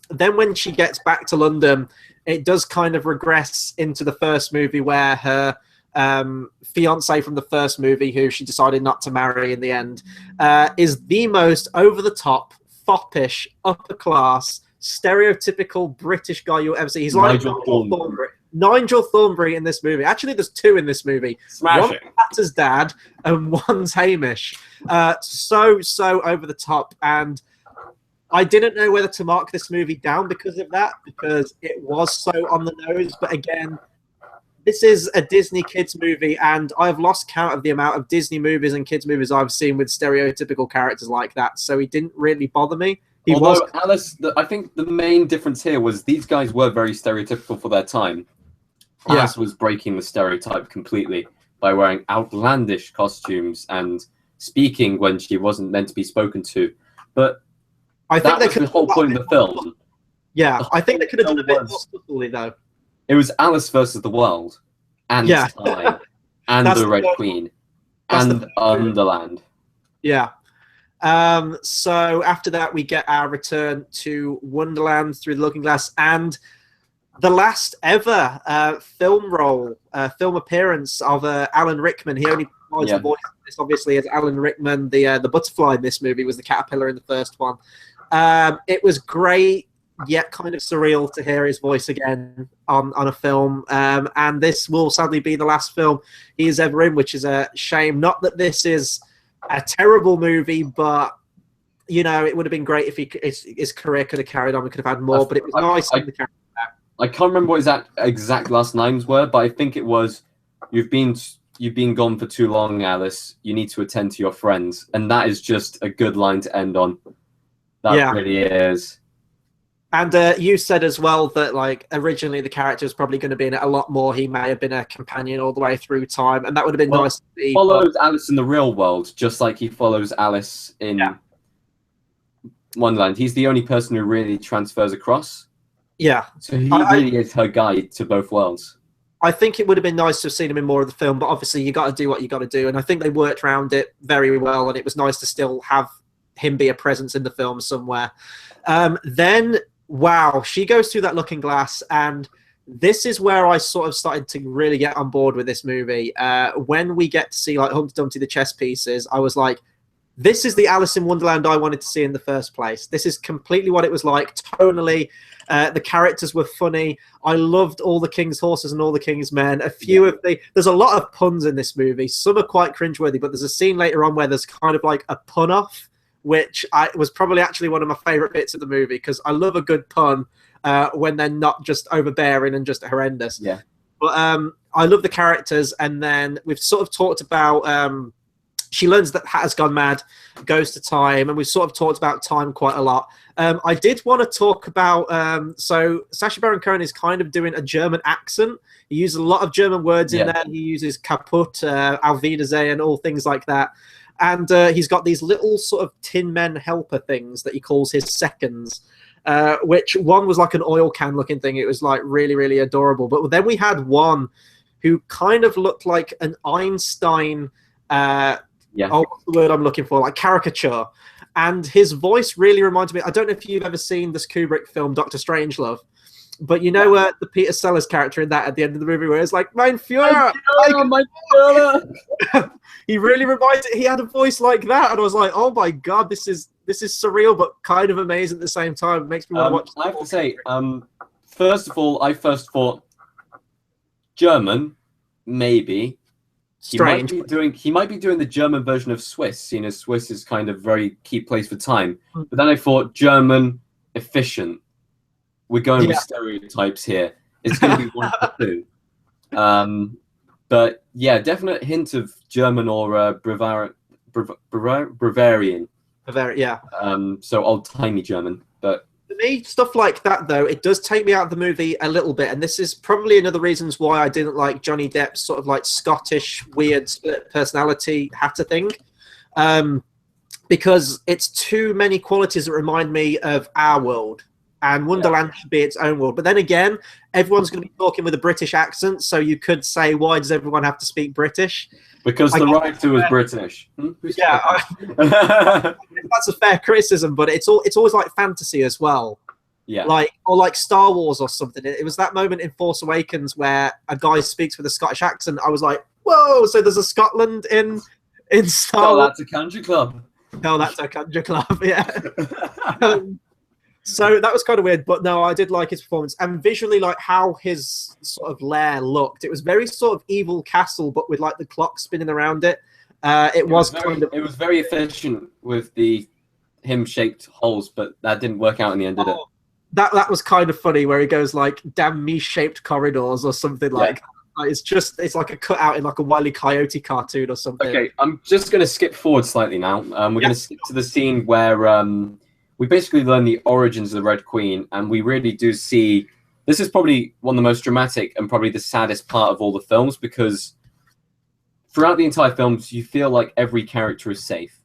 Then when she gets back to London, it does kind of regress into the first movie, where her fiance from the first movie, who she decided not to marry in the end, is the most over-the-top, foppish, upper-class, stereotypical British guy you'll ever see. He's like Nigel Thornberry in this movie. Actually, there's two in this movie. Smashing. One's Patter's dad and one's Hamish. So over the top. And I didn't know whether to mark this movie down because of that, because it was so on the nose. But again, this is a Disney kids movie, and I've lost count of the amount of Disney movies and kids movies I've seen with stereotypical characters like that. So he didn't really bother me. Although Alice, I think the main difference here was these guys were very stereotypical for their time. Alice was breaking the stereotype completely by wearing outlandish costumes and speaking when she wasn't meant to be spoken to. But I think that was the whole point of the film. Yeah, I think they could have done a bit more subtly, though. It was Alice versus the world, and time, and the Red Queen, and Underland. Yeah. So after that, we get our return to Wonderland through the Looking Glass, and the last ever film appearance of Alan Rickman. He only provides the voice of this, obviously, as Alan Rickman. The butterfly in this movie was the caterpillar in the first one. It was great, yet kind of surreal to hear his voice again on a film. And this will sadly be the last film he is ever in, which is a shame. Not that this is a terrible movie, but you know, it would have been great if his career could have carried on. We could have had more, but it was nice. I can't remember what his exact last lines were, but I think it was, "You've been gone for too long, Alice. You need to attend to your friends," and that is just a good line to end on. That really is. And you said as well that, like, originally the character was probably going to be in it a lot more. He may have been a companion all the way through time, and that would have been nice to see. He follows Alice in the real world, just like he follows Alice in Wonderland. He's the only person who really transfers across. Yeah. So he really is her guide to both worlds. I think it would have been nice to have seen him in more of the film, but obviously you got to do what you got to do, and I think they worked around it very well, and it was nice to still have him be a presence in the film somewhere. Then... wow, she goes through that looking glass, and this is where I sort of started to really get on board with this movie. When we get to see like Humpty Dumpty the chess pieces, I was like, this is the Alice in Wonderland I wanted to see in the first place. This is completely what it was like, tonally. The characters were funny. I loved all the king's horses and all the king's men. There's a lot of puns in this movie. Some are quite cringeworthy, but there's a scene later on where there's kind of like a pun off, which was probably actually one of my favorite bits of the movie, because I love a good pun when they're not just overbearing and just horrendous. Yeah. But I love the characters, and then we've sort of talked about she learns that Hatter's gone mad, goes to time, and we've sort of talked about time quite a lot. I did want to talk about so Sacha Baron Cohen is kind of doing a German accent. He uses a lot of German words in there. He uses kaputt, auf Wiedersehen, all things like that. And he's got these little sort of Tin Men helper things that he calls his seconds, which one was like an oil can looking thing. It was like really, really adorable. But then we had one who kind of looked like an Einstein, what's the word I'm looking for? Like caricature. And his voice really reminded me, I don't know if you've ever seen this Kubrick film, Dr. Strangelove, but you know the Peter Sellers character in that at the end of the movie where it's like, Mein Führer! Mein Führer! He really reminded. He had a voice like that, and I was like, "Oh my god, this is surreal, but kind of amazing at the same time." It makes me want to watch. I have to say, first of all, I first thought German, maybe. Strange. He might be doing the German version of Swiss. You know, Swiss is kind of very key place for time. But then I thought German, efficient. We're going with stereotypes here. It's going to be one of the two. But yeah, definite hint of German or Bavarian. Bavarian, yeah. So old-timey German. But for me, stuff like that, though, it does take me out of the movie a little bit. And this is probably another reasons why I didn't like Johnny Depp's sort of like Scottish, weird split personality Hatter thing. Because it's too many qualities that remind me of our world. And Wonderland should be its own world. But then again, everyone's going to be talking with a British accent, so you could say, why does everyone have to speak British? Because the writer was British. Yeah, that's a fair criticism, but it's always like fantasy as well. Yeah. Like Star Wars or something. It was that moment in Force Awakens where a guy speaks with a Scottish accent. I was like, whoa, so there's a Scotland in Star Wars. Oh, that's a country club. Oh, that's a country club, yeah. So that was kind of weird, but no, I did like his performance. And visually, like how his sort of lair looked, it was very sort of evil castle, but with like the clock spinning around it. It was very efficient with the him-shaped holes, but that didn't work out in the end, did it? That was kind of funny, where he goes like, damn me-shaped corridors or something like that. Like, it's like a cutout in like a Wile E. Coyote cartoon or something. Okay, I'm just going to skip forward slightly now. We're going to skip to the scene where we basically learn the origins of the Red Queen, and we really do see. This is probably one of the most dramatic and probably the saddest part of all the films, because throughout the entire films, you feel like every character is safe.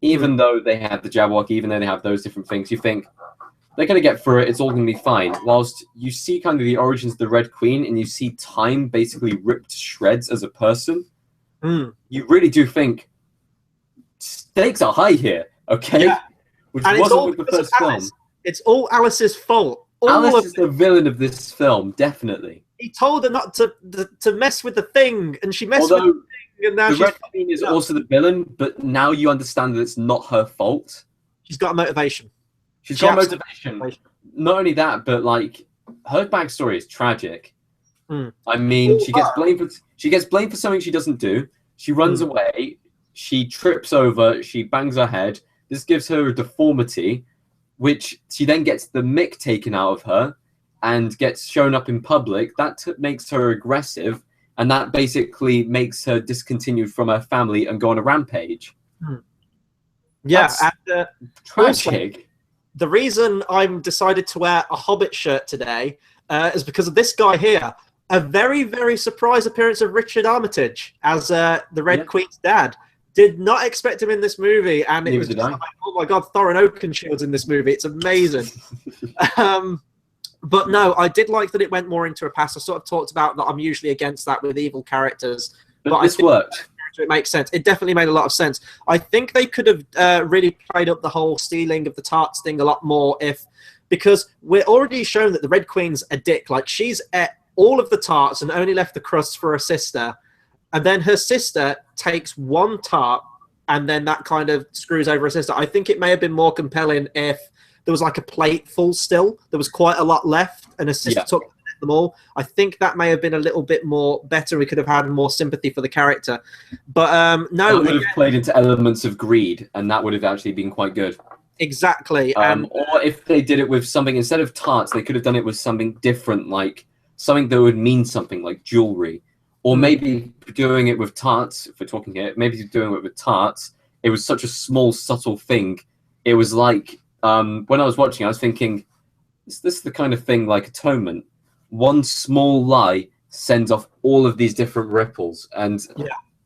Even though they have the Jabberwocky, even though they have those different things, you think they're going to get through it, it's all going to be fine. Whilst you see kind of the origins of the Red Queen, and you see time basically ripped to shreds as a person, you really do think stakes are high here, okay? Yeah. Which and wasn't with the first film. It's all Alice's fault. Alice is the villain of this film, definitely. He told her not to mess with the thing, and she messed with the thing, and now the Red Queen is also the villain, but now you understand that it's not her fault. She's got a motivation. She's got motivation. Not only that, but like her backstory is tragic. I mean, she gets blamed for something she doesn't do. She runs away. She trips over. She bangs her head. This gives her a deformity, which she then gets the mick taken out of her and gets shown up in public. That makes her aggressive, and that basically makes her discontinued from her family and go on a rampage. Yeah, That's and tragic. Also, the reason I'm decided to wear a Hobbit shirt today is because of this guy here. A very, very surprise appearance of Richard Armitage as the Red Queen's dad. Did not expect him in this movie, and it was just like, oh my god, Thorin Oakenshield's in this movie. It's amazing. But no, I did like that it went more into a past. I sort of talked about that I'm usually against that with evil characters. But this worked. It makes sense. It definitely made a lot of sense. I think they could have really played up the whole stealing of the tarts thing a lot more because we're already shown that the Red Queen's a dick. Like, she's ate all of the tarts and only left the crusts for her sister. And then her sister takes one tart, and then that kind of screws over her sister. I think it may have been more compelling if there was like a plate full still. There was quite a lot left, and her sister took them all. I think that may have been a little bit more better. We could have had more sympathy for the character. But no. That would have played into elements of greed, and that would have actually been quite good. Exactly. Or if they did it with something, instead of tarts, they could have done it with something different, like something that would mean something, like jewelry. Or maybe doing it with tarts, if we're talking here, maybe doing it with tarts, it was such a small, subtle thing. It was like, when I was watching, I was thinking, is this the kind of thing like Atonement? One small lie sends off all of these different ripples. And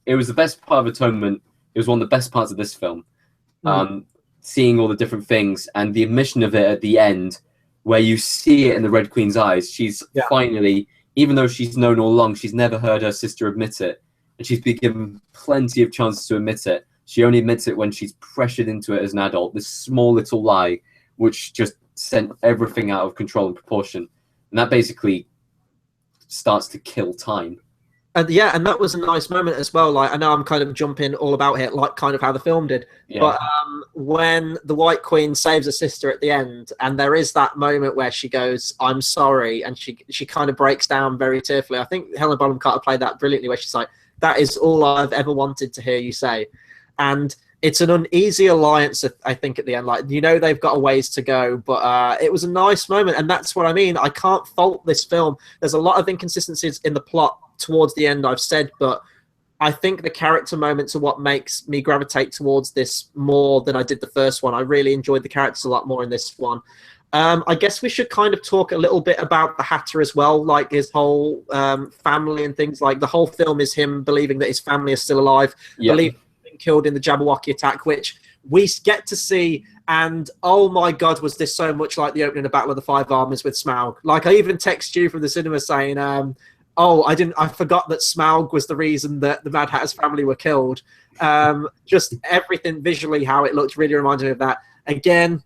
it was the best part of Atonement. It was one of the best parts of this film. Seeing all the different things and the admission of it at the end, where you see it in the Red Queen's eyes. She's finally... Even though she's known all along, she's never heard her sister admit it. And she's been given plenty of chances to admit it. She only admits it when she's pressured into it as an adult. This small little lie, which just sent everything out of control and proportion. And that basically starts to kill time. And that was a nice moment as well. Like, I know I'm kind of jumping all about here, like kind of how the film did. But when the White Queen saves her sister at the end, and there is that moment where she goes, "I'm sorry," and she kind of breaks down very tearfully. I think Helen Bonham Carter played that brilliantly, where she's like, "That is all I've ever wanted to hear you say," and it's an uneasy alliance, I think, at the end. Like, you know, they've got a ways to go, but it was a nice moment, and that's what I mean. I can't fault this film. There's a lot of inconsistencies in the plot towards the end, I've said, but I think the character moments are what makes me gravitate towards this more than I did the first one. I really enjoyed the characters a lot more in this one. I guess we should kind of talk a little bit about the Hatter as well, like his whole family and things. Like, the whole film is him believing that his family is still alive, believing he's been killed in the Jabberwocky attack, which we get to see. And oh my god, was this so much like the opening of Battle of the Five Armies with Smaug. Like, I even text you from the cinema saying, I forgot that Smaug was the reason that the Mad Hatter's family were killed. Just everything visually, how it looked, really reminded me of that. Again,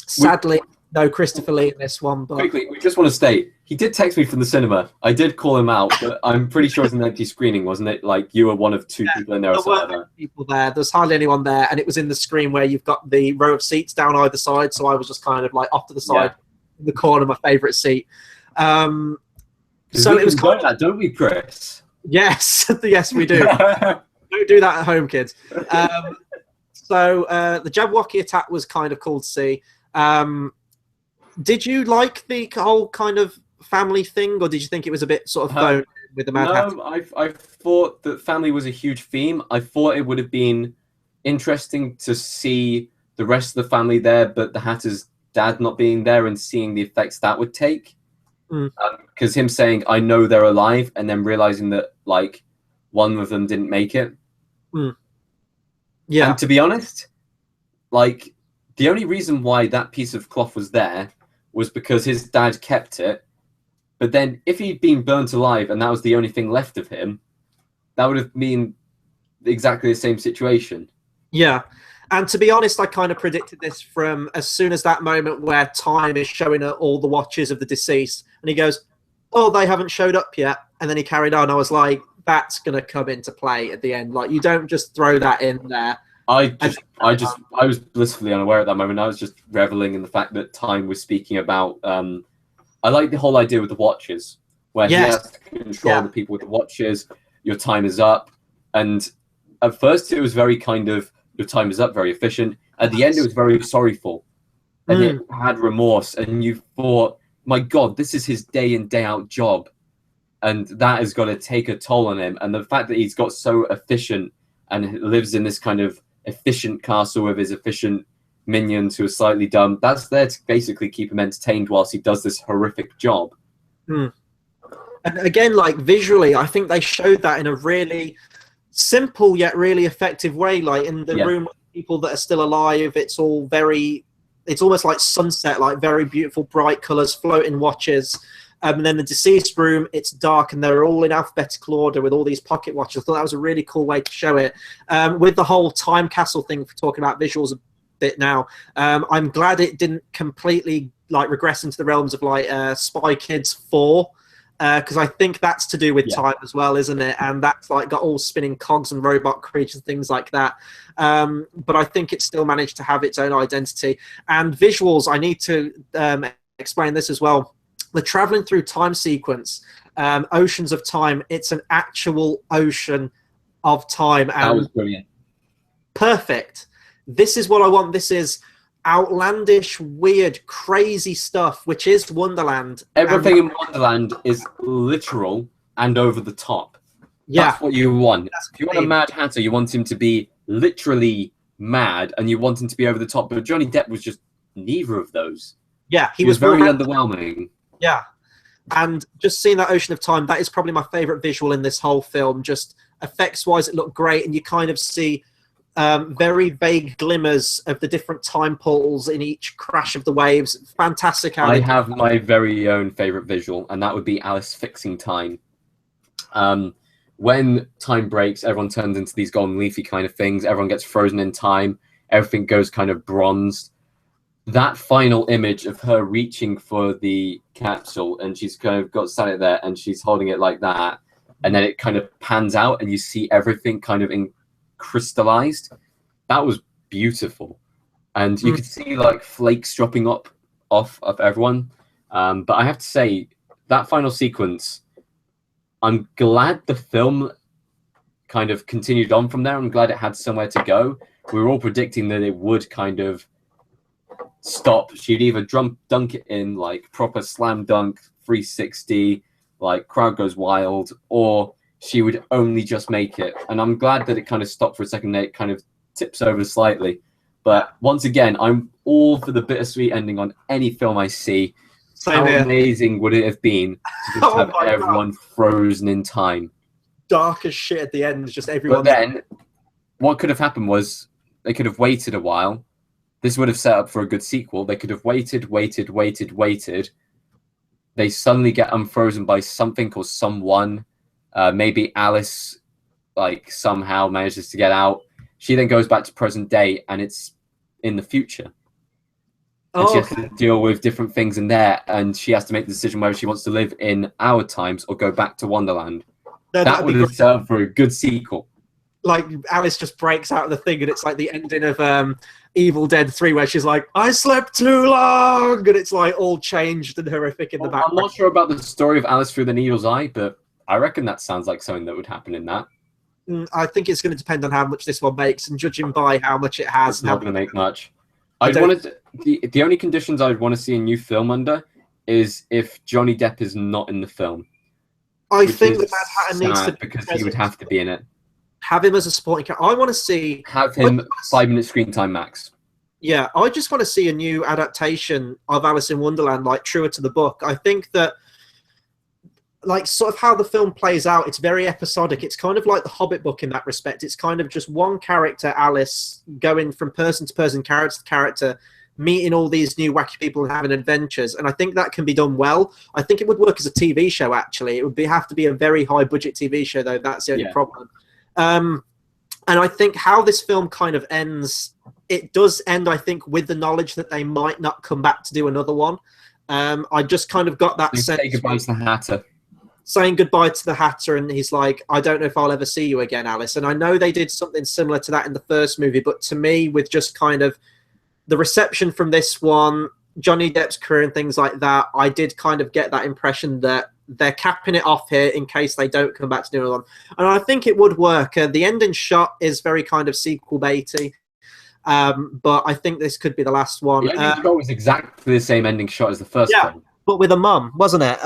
sadly, no Christopher Lee in this one. But quickly, we just want to state, he did text me from the cinema. I did call him out, but I'm pretty sure it was an empty screening, wasn't it? Like, you were one of two people in there or something like that. People there. There's hardly anyone there, and it was in the screen where you've got the row of seats down either side, so I was just kind of like off to the side in the corner, my favourite seat. So it was kind of that, don't we, Chris? Yes, yes, we do. Don't do that at home, kids. So the Jabberwocky attack was kind of cool to see. Did you like the whole kind of family thing, or did you think it was a bit sort of bone? with the Mad Hatter? No, I thought that family was a huge theme. I thought it would have been interesting to see the rest of the family there, but the Hatter's dad not being there and seeing the effects that would take. Because him saying, I know they're alive, and then realizing that, like, one of them didn't make it. Yeah. And to be honest, like, the only reason why that piece of cloth was there was because his dad kept it. But then if he'd been burnt alive and that was the only thing left of him, that would have been exactly the same situation. Yeah. And to be honest, I kind of predicted this from as soon as that moment where time is showing all the watches of the deceased. And he goes, oh, they haven't showed up yet. And then he carried on. I was like, that's going to come into play at the end. Like, you don't just throw that in there. I was blissfully unaware at that moment. I was just reveling in the fact that time was speaking about. I like the whole idea with the watches, where he has to control the people with the watches. Your time is up, and at first it was very kind of your time is up, very efficient. At the end, it was very sorrowful, and it had remorse. And you thought, my God, this is his day in day out job, and that is going to take a toll on him. And the fact that he's got so efficient and lives in this kind of efficient castle with his efficient minions who are slightly dumb, that's there to basically keep him entertained whilst he does this horrific job. And again, like, visually, I think they showed that in a really simple yet really effective way. Like, in the room with people that are still alive, it's almost like sunset, like very beautiful bright colors, floating watches. And then the deceased room, it's dark, and they're all in alphabetical order with all these pocket watches. I thought that was a really cool way to show it. With the whole time castle thing, for talking about visuals a bit now, I'm glad it didn't completely like regress into the realms of like Spy Kids 4, because I think that's to do with time as well, isn't it? And that's like got all spinning cogs and robot creatures, things like that. But I think it still managed to have its own identity. And visuals, I need to explain this as well. The traveling through time sequence, oceans of time, it's an actual ocean of time. And that was brilliant. Perfect. This is what I want. This is outlandish, weird, crazy stuff, which is Wonderland. Everything in Wonderland is literal and over the top. Yeah. That's what you want. If you want a Mad Hatter, you want him to be literally mad, and you want him to be over the top. But Johnny Depp was just neither of those. Yeah, he was very underwhelming. Yeah. And just seeing that ocean of time, that is probably my favorite visual in this whole film. Just effects-wise, it looked great, and you kind of see very vague glimmers of the different time portals in each crash of the waves. Fantastic. I have my very own favorite visual, and that would be Alice fixing time. When time breaks, everyone turns into these golden leafy kind of things. Everyone gets frozen in time. Everything goes kind of bronzed. That final image of her reaching for the capsule, and she's kind of got sat there, and she's holding it like that, and then it kind of pans out, and you see everything kind of crystallized. That was beautiful, and you could see like flakes dropping off of everyone. But I have to say, that final sequence, I'm glad the film kind of continued on from there. I'm glad it had somewhere to go. We were all predicting that it would kind of stop. She'd either dunk it in like proper slam dunk 360, like crowd goes wild, or she would only just make it. And I'm glad that it kind of stopped for a second and it kind of tips over slightly. But once again, I'm all for the bittersweet ending on any film I see. How amazing would it have been to just have everyone frozen in time? Dark as shit at the end, just everyone. But then, what could have happened was they could have waited a while. This would have set up for a good sequel. They could have waited. They suddenly get unfrozen by something or someone. Maybe Alice, like, somehow manages to get out. She then goes back to present day, and it's in the future. And she has to deal with different things in there, and she has to make the decision whether she wants to live in our times or go back to Wonderland. No, that would have served for a good sequel. Like, Alice just breaks out of the thing, and it's like the ending of Evil Dead 3, where she's like, I slept too long, and it's like all changed and horrific in the background. I'm not sure about the story of Alice Through the Needle's Eye, but I reckon that sounds like something that would happen in that. I think it's going to depend on how much this one makes, and judging by how much it has. It's not going to make much. The only conditions I'd want to see a new film under is if Johnny Depp is not in the film. I which think the is Mad Hatter needs to sad be because he present. would have to be in it. Have him as a supporting character. I want to see. Have him 5-minute screen time max. Yeah, I just want to see a new adaptation of Alice in Wonderland, like truer to the book. I think that, like, sort of how the film plays out, it's very episodic. It's kind of like the Hobbit book in that respect. It's kind of just one character, Alice, going from person to person, character to character, meeting all these new wacky people and having adventures. And I think that can be done well. I think it would work as a TV show, actually. It would have to be a very high budget TV show, though. That's the only problem. And I think how this film kind of ends, it does end, I think, with the knowledge that they might not come back to do another one. I just kind of got that sense. Say goodbye to the Hatter. Saying goodbye to the Hatter, and he's like, I don't know if I'll ever see you again, Alice. And I know they did something similar to that in the first movie, but to me, with just kind of the reception from this one, Johnny Depp's career and things like that, I did kind of get that impression that they're capping it off here in case they don't come back to do another one. And I think it would work. The ending shot is very kind of sequel baity, but I think this could be the last one. The ending shot was exactly the same ending shot as the first one. But with a mum, wasn't it?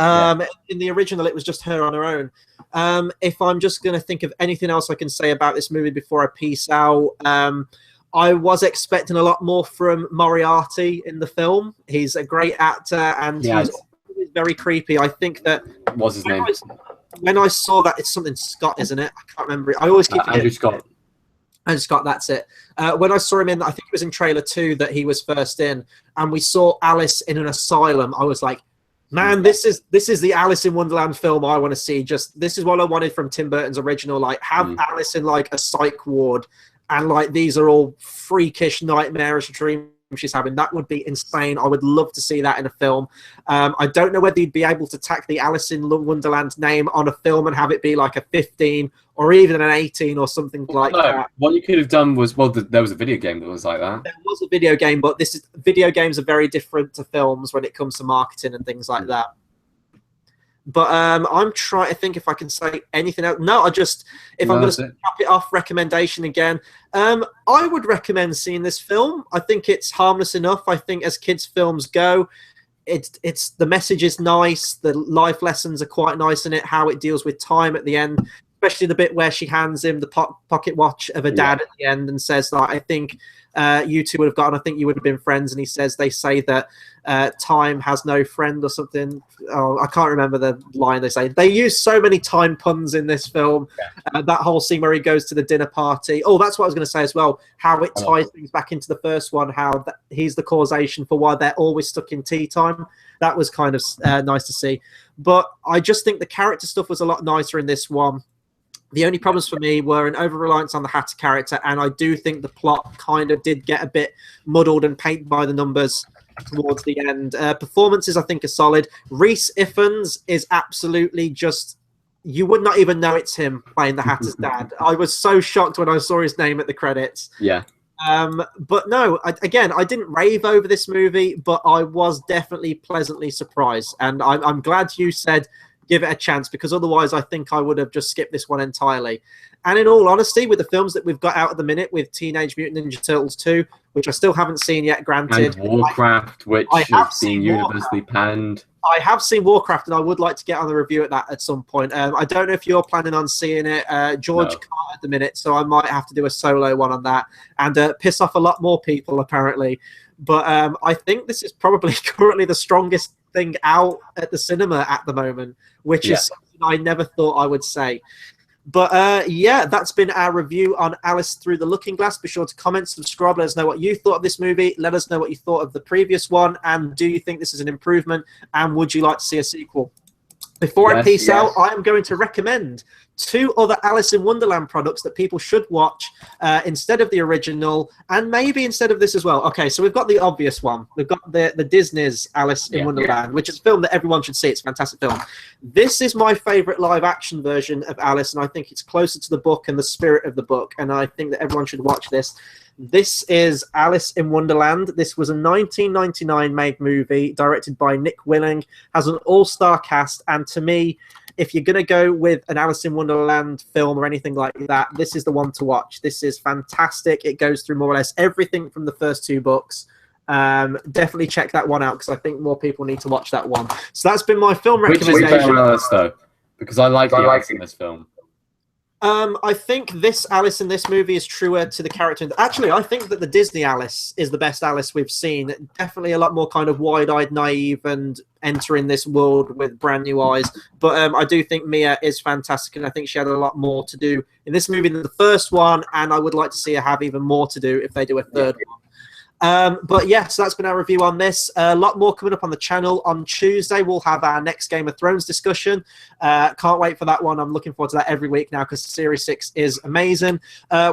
In the original, it was just her on her own. If I'm just going to think of anything else I can say about this movie before I peace out, I was expecting a lot more from Moriarty in the film. He's a great actor, and he's very creepy. I think that... What's his name? When I saw that, it's something Scott, isn't it? I can't remember it. I always keep Andrew Scott. Andrew Scott, that's it. When I saw him in, I think it was in trailer 2 that he was first in, and we saw Alice in an asylum. I was like, man, this is the Alice in Wonderland film I want to see. Just this is what I wanted from Tim Burton's original. Like, have Alice in like a psych ward, and like these are all freakish, nightmarish dreams she's having. That would be insane. I would love to see that in a film. I don't know whether you'd be able to tack the Alice in Wonderland name on a film and have it be like a 15 or even an 18 or something like that. What you could have done was, well, there was a video game that was like that. There was a video game, but video games are very different to films when it comes to marketing and things like that. But I'm trying to think if I can say anything else. No, I'm going to cap it off, recommendation again. I would recommend seeing this film. I think it's harmless enough. I think as kids' films go, it's the message is nice. The life lessons are quite nice in it. How it deals with time at the end, especially the bit where she hands him the pocket watch of her dad at the end and says that I think you two would have gotten, I think you would have been friends. And he says, they say that time has no friend or something. Oh, I can't remember the line they say. They use so many time puns in this film. That whole scene where he goes to the dinner party. Oh, that's what I was going to say as well. How it ties things back into the first one. How he's the causation for why they're always stuck in tea time. That was kind of nice to see. But I just think the character stuff was a lot nicer in this one. The only problems for me were an over-reliance on the Hatter character, and I do think the plot kind of did get a bit muddled and painted by the numbers towards the end. Performances, I think, are solid. Rhys Ifans is absolutely just... You would not even know it's him playing the Hatter's dad. I was so shocked when I saw his name at the credits. Yeah. But no, again, I didn't rave over this movie, but I was definitely pleasantly surprised. And I'm glad you said... give it a chance, because otherwise I think I would have just skipped this one entirely. And in all honesty, with the films that we've got out at the minute, with Teenage Mutant Ninja Turtles 2, which I still haven't seen yet, granted. And Warcraft, which has been universally panned. I have seen Warcraft, and I would like to get on a review at that at some point. I don't know if you're planning on seeing it. George can't at the minute, so I might have to do a solo one on that and piss off a lot more people, apparently. But I think this is probably currently the strongest thing out at the cinema at the moment, which is something I never thought I would say. But yeah, that's been our review on Alice Through the Looking Glass. Be sure to comment, subscribe, let us know what you thought of this movie. Let us know what you thought of the previous one, and do you think this is an improvement, and would you like to see a sequel? Before I peace out, I am going to recommend 2 other Alice in Wonderland products that people should watch instead of the original, and maybe instead of this as well. Okay, so we've got the obvious one. We've got the Disney's Alice in Wonderland, which is a film that everyone should see. It's a fantastic film. This is my favorite live-action version of Alice, and I think it's closer to the book and the spirit of the book, and I think that everyone should watch this. This is Alice in Wonderland. This was a 1999 made movie directed by Nick Willing, has an all-star cast, and to me, if you're going to go with an Alice in Wonderland film or anything like that, this is the one to watch. This is fantastic. It goes through more or less everything from the first 2 books. Definitely check that one out, because I think more people need to watch that one. So that's been my film recommendation. Which Alice, though? Because I like the Alice in this film. I think this Alice in this movie is truer to the character. Actually, I think that the Disney Alice is the best Alice we've seen. Definitely a lot more kind of wide-eyed, naive, and entering this world with brand new eyes. But I do think Mia is fantastic, and I think she had a lot more to do in this movie than the first one, and I would like to see her have even more to do if they do a third one. But yeah, so that's been our review on this. A lot more coming up on the channel. On Tuesday, we'll have our next Game of Thrones discussion. Can't wait for that one. I'm looking forward to that every week now because Series 6 is amazing.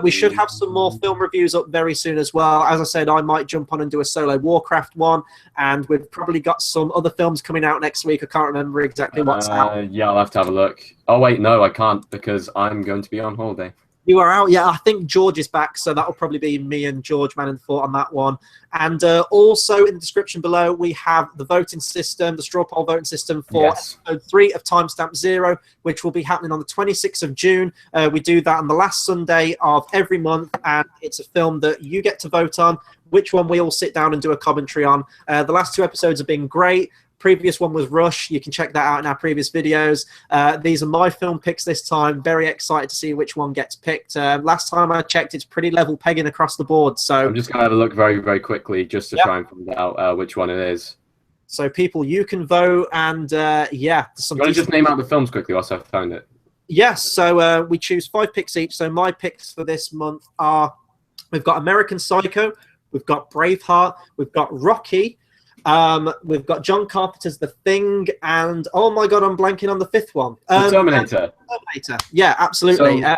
We should have some more film reviews up very soon as well. As I said, I might jump on and do a solo Warcraft one, and we've probably got some other films coming out next week. I can't remember exactly what's out. Yeah, I'll have to have a look. Oh, wait, no, I can't because I'm going to be on holiday. You are out, yeah. I think George is back, so that'll probably be me and George man and thought on that one. And also in the description below, we have the voting system, the straw poll voting system for episode 3 of Timestamp 0, which will be happening on the 26th of June. We do that on the last Sunday of every month, and it's a film that you get to vote on, which one we all sit down and do a commentary on. The last 2 episodes have been great. Previous one was Rush. You can check that out in our previous videos. These are my film picks this time. Very excited to see which one gets picked. Last time I checked, it's pretty level pegging across the board. So I'm just going to have a look very, very quickly just to try and find out which one it is. So people, you can vote, and yeah. Do you want to just name out the films quickly whilst I found it? Yes. So we choose 5 picks each. So my picks for this month are, we've got American Psycho, we've got Braveheart, we've got Rocky, we've got John Carpenter's The Thing, and oh my god, I'm blanking on the 5th one. The Terminator. Terminator. Yeah, absolutely. So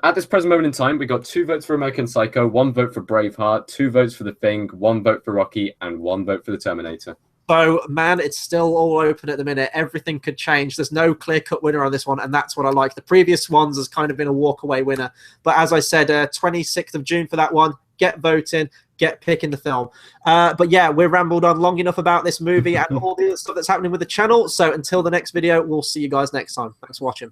at this present moment in time, we got 2 votes for American Psycho, 1 vote for Braveheart, 2 votes for The Thing, 1 vote for Rocky, and 1 vote for The Terminator. So, man, it's still all open at the minute. Everything could change. There's no clear-cut winner on this one, and that's what I like. The previous ones has kind of been a walk-away winner. But as I said, 26th of June for that one. Get voting. Get picking the film. But yeah, we've rambled on long enough about this movie and all the other stuff that's happening with the channel. So until the next video, we'll see you guys next time. Thanks for watching.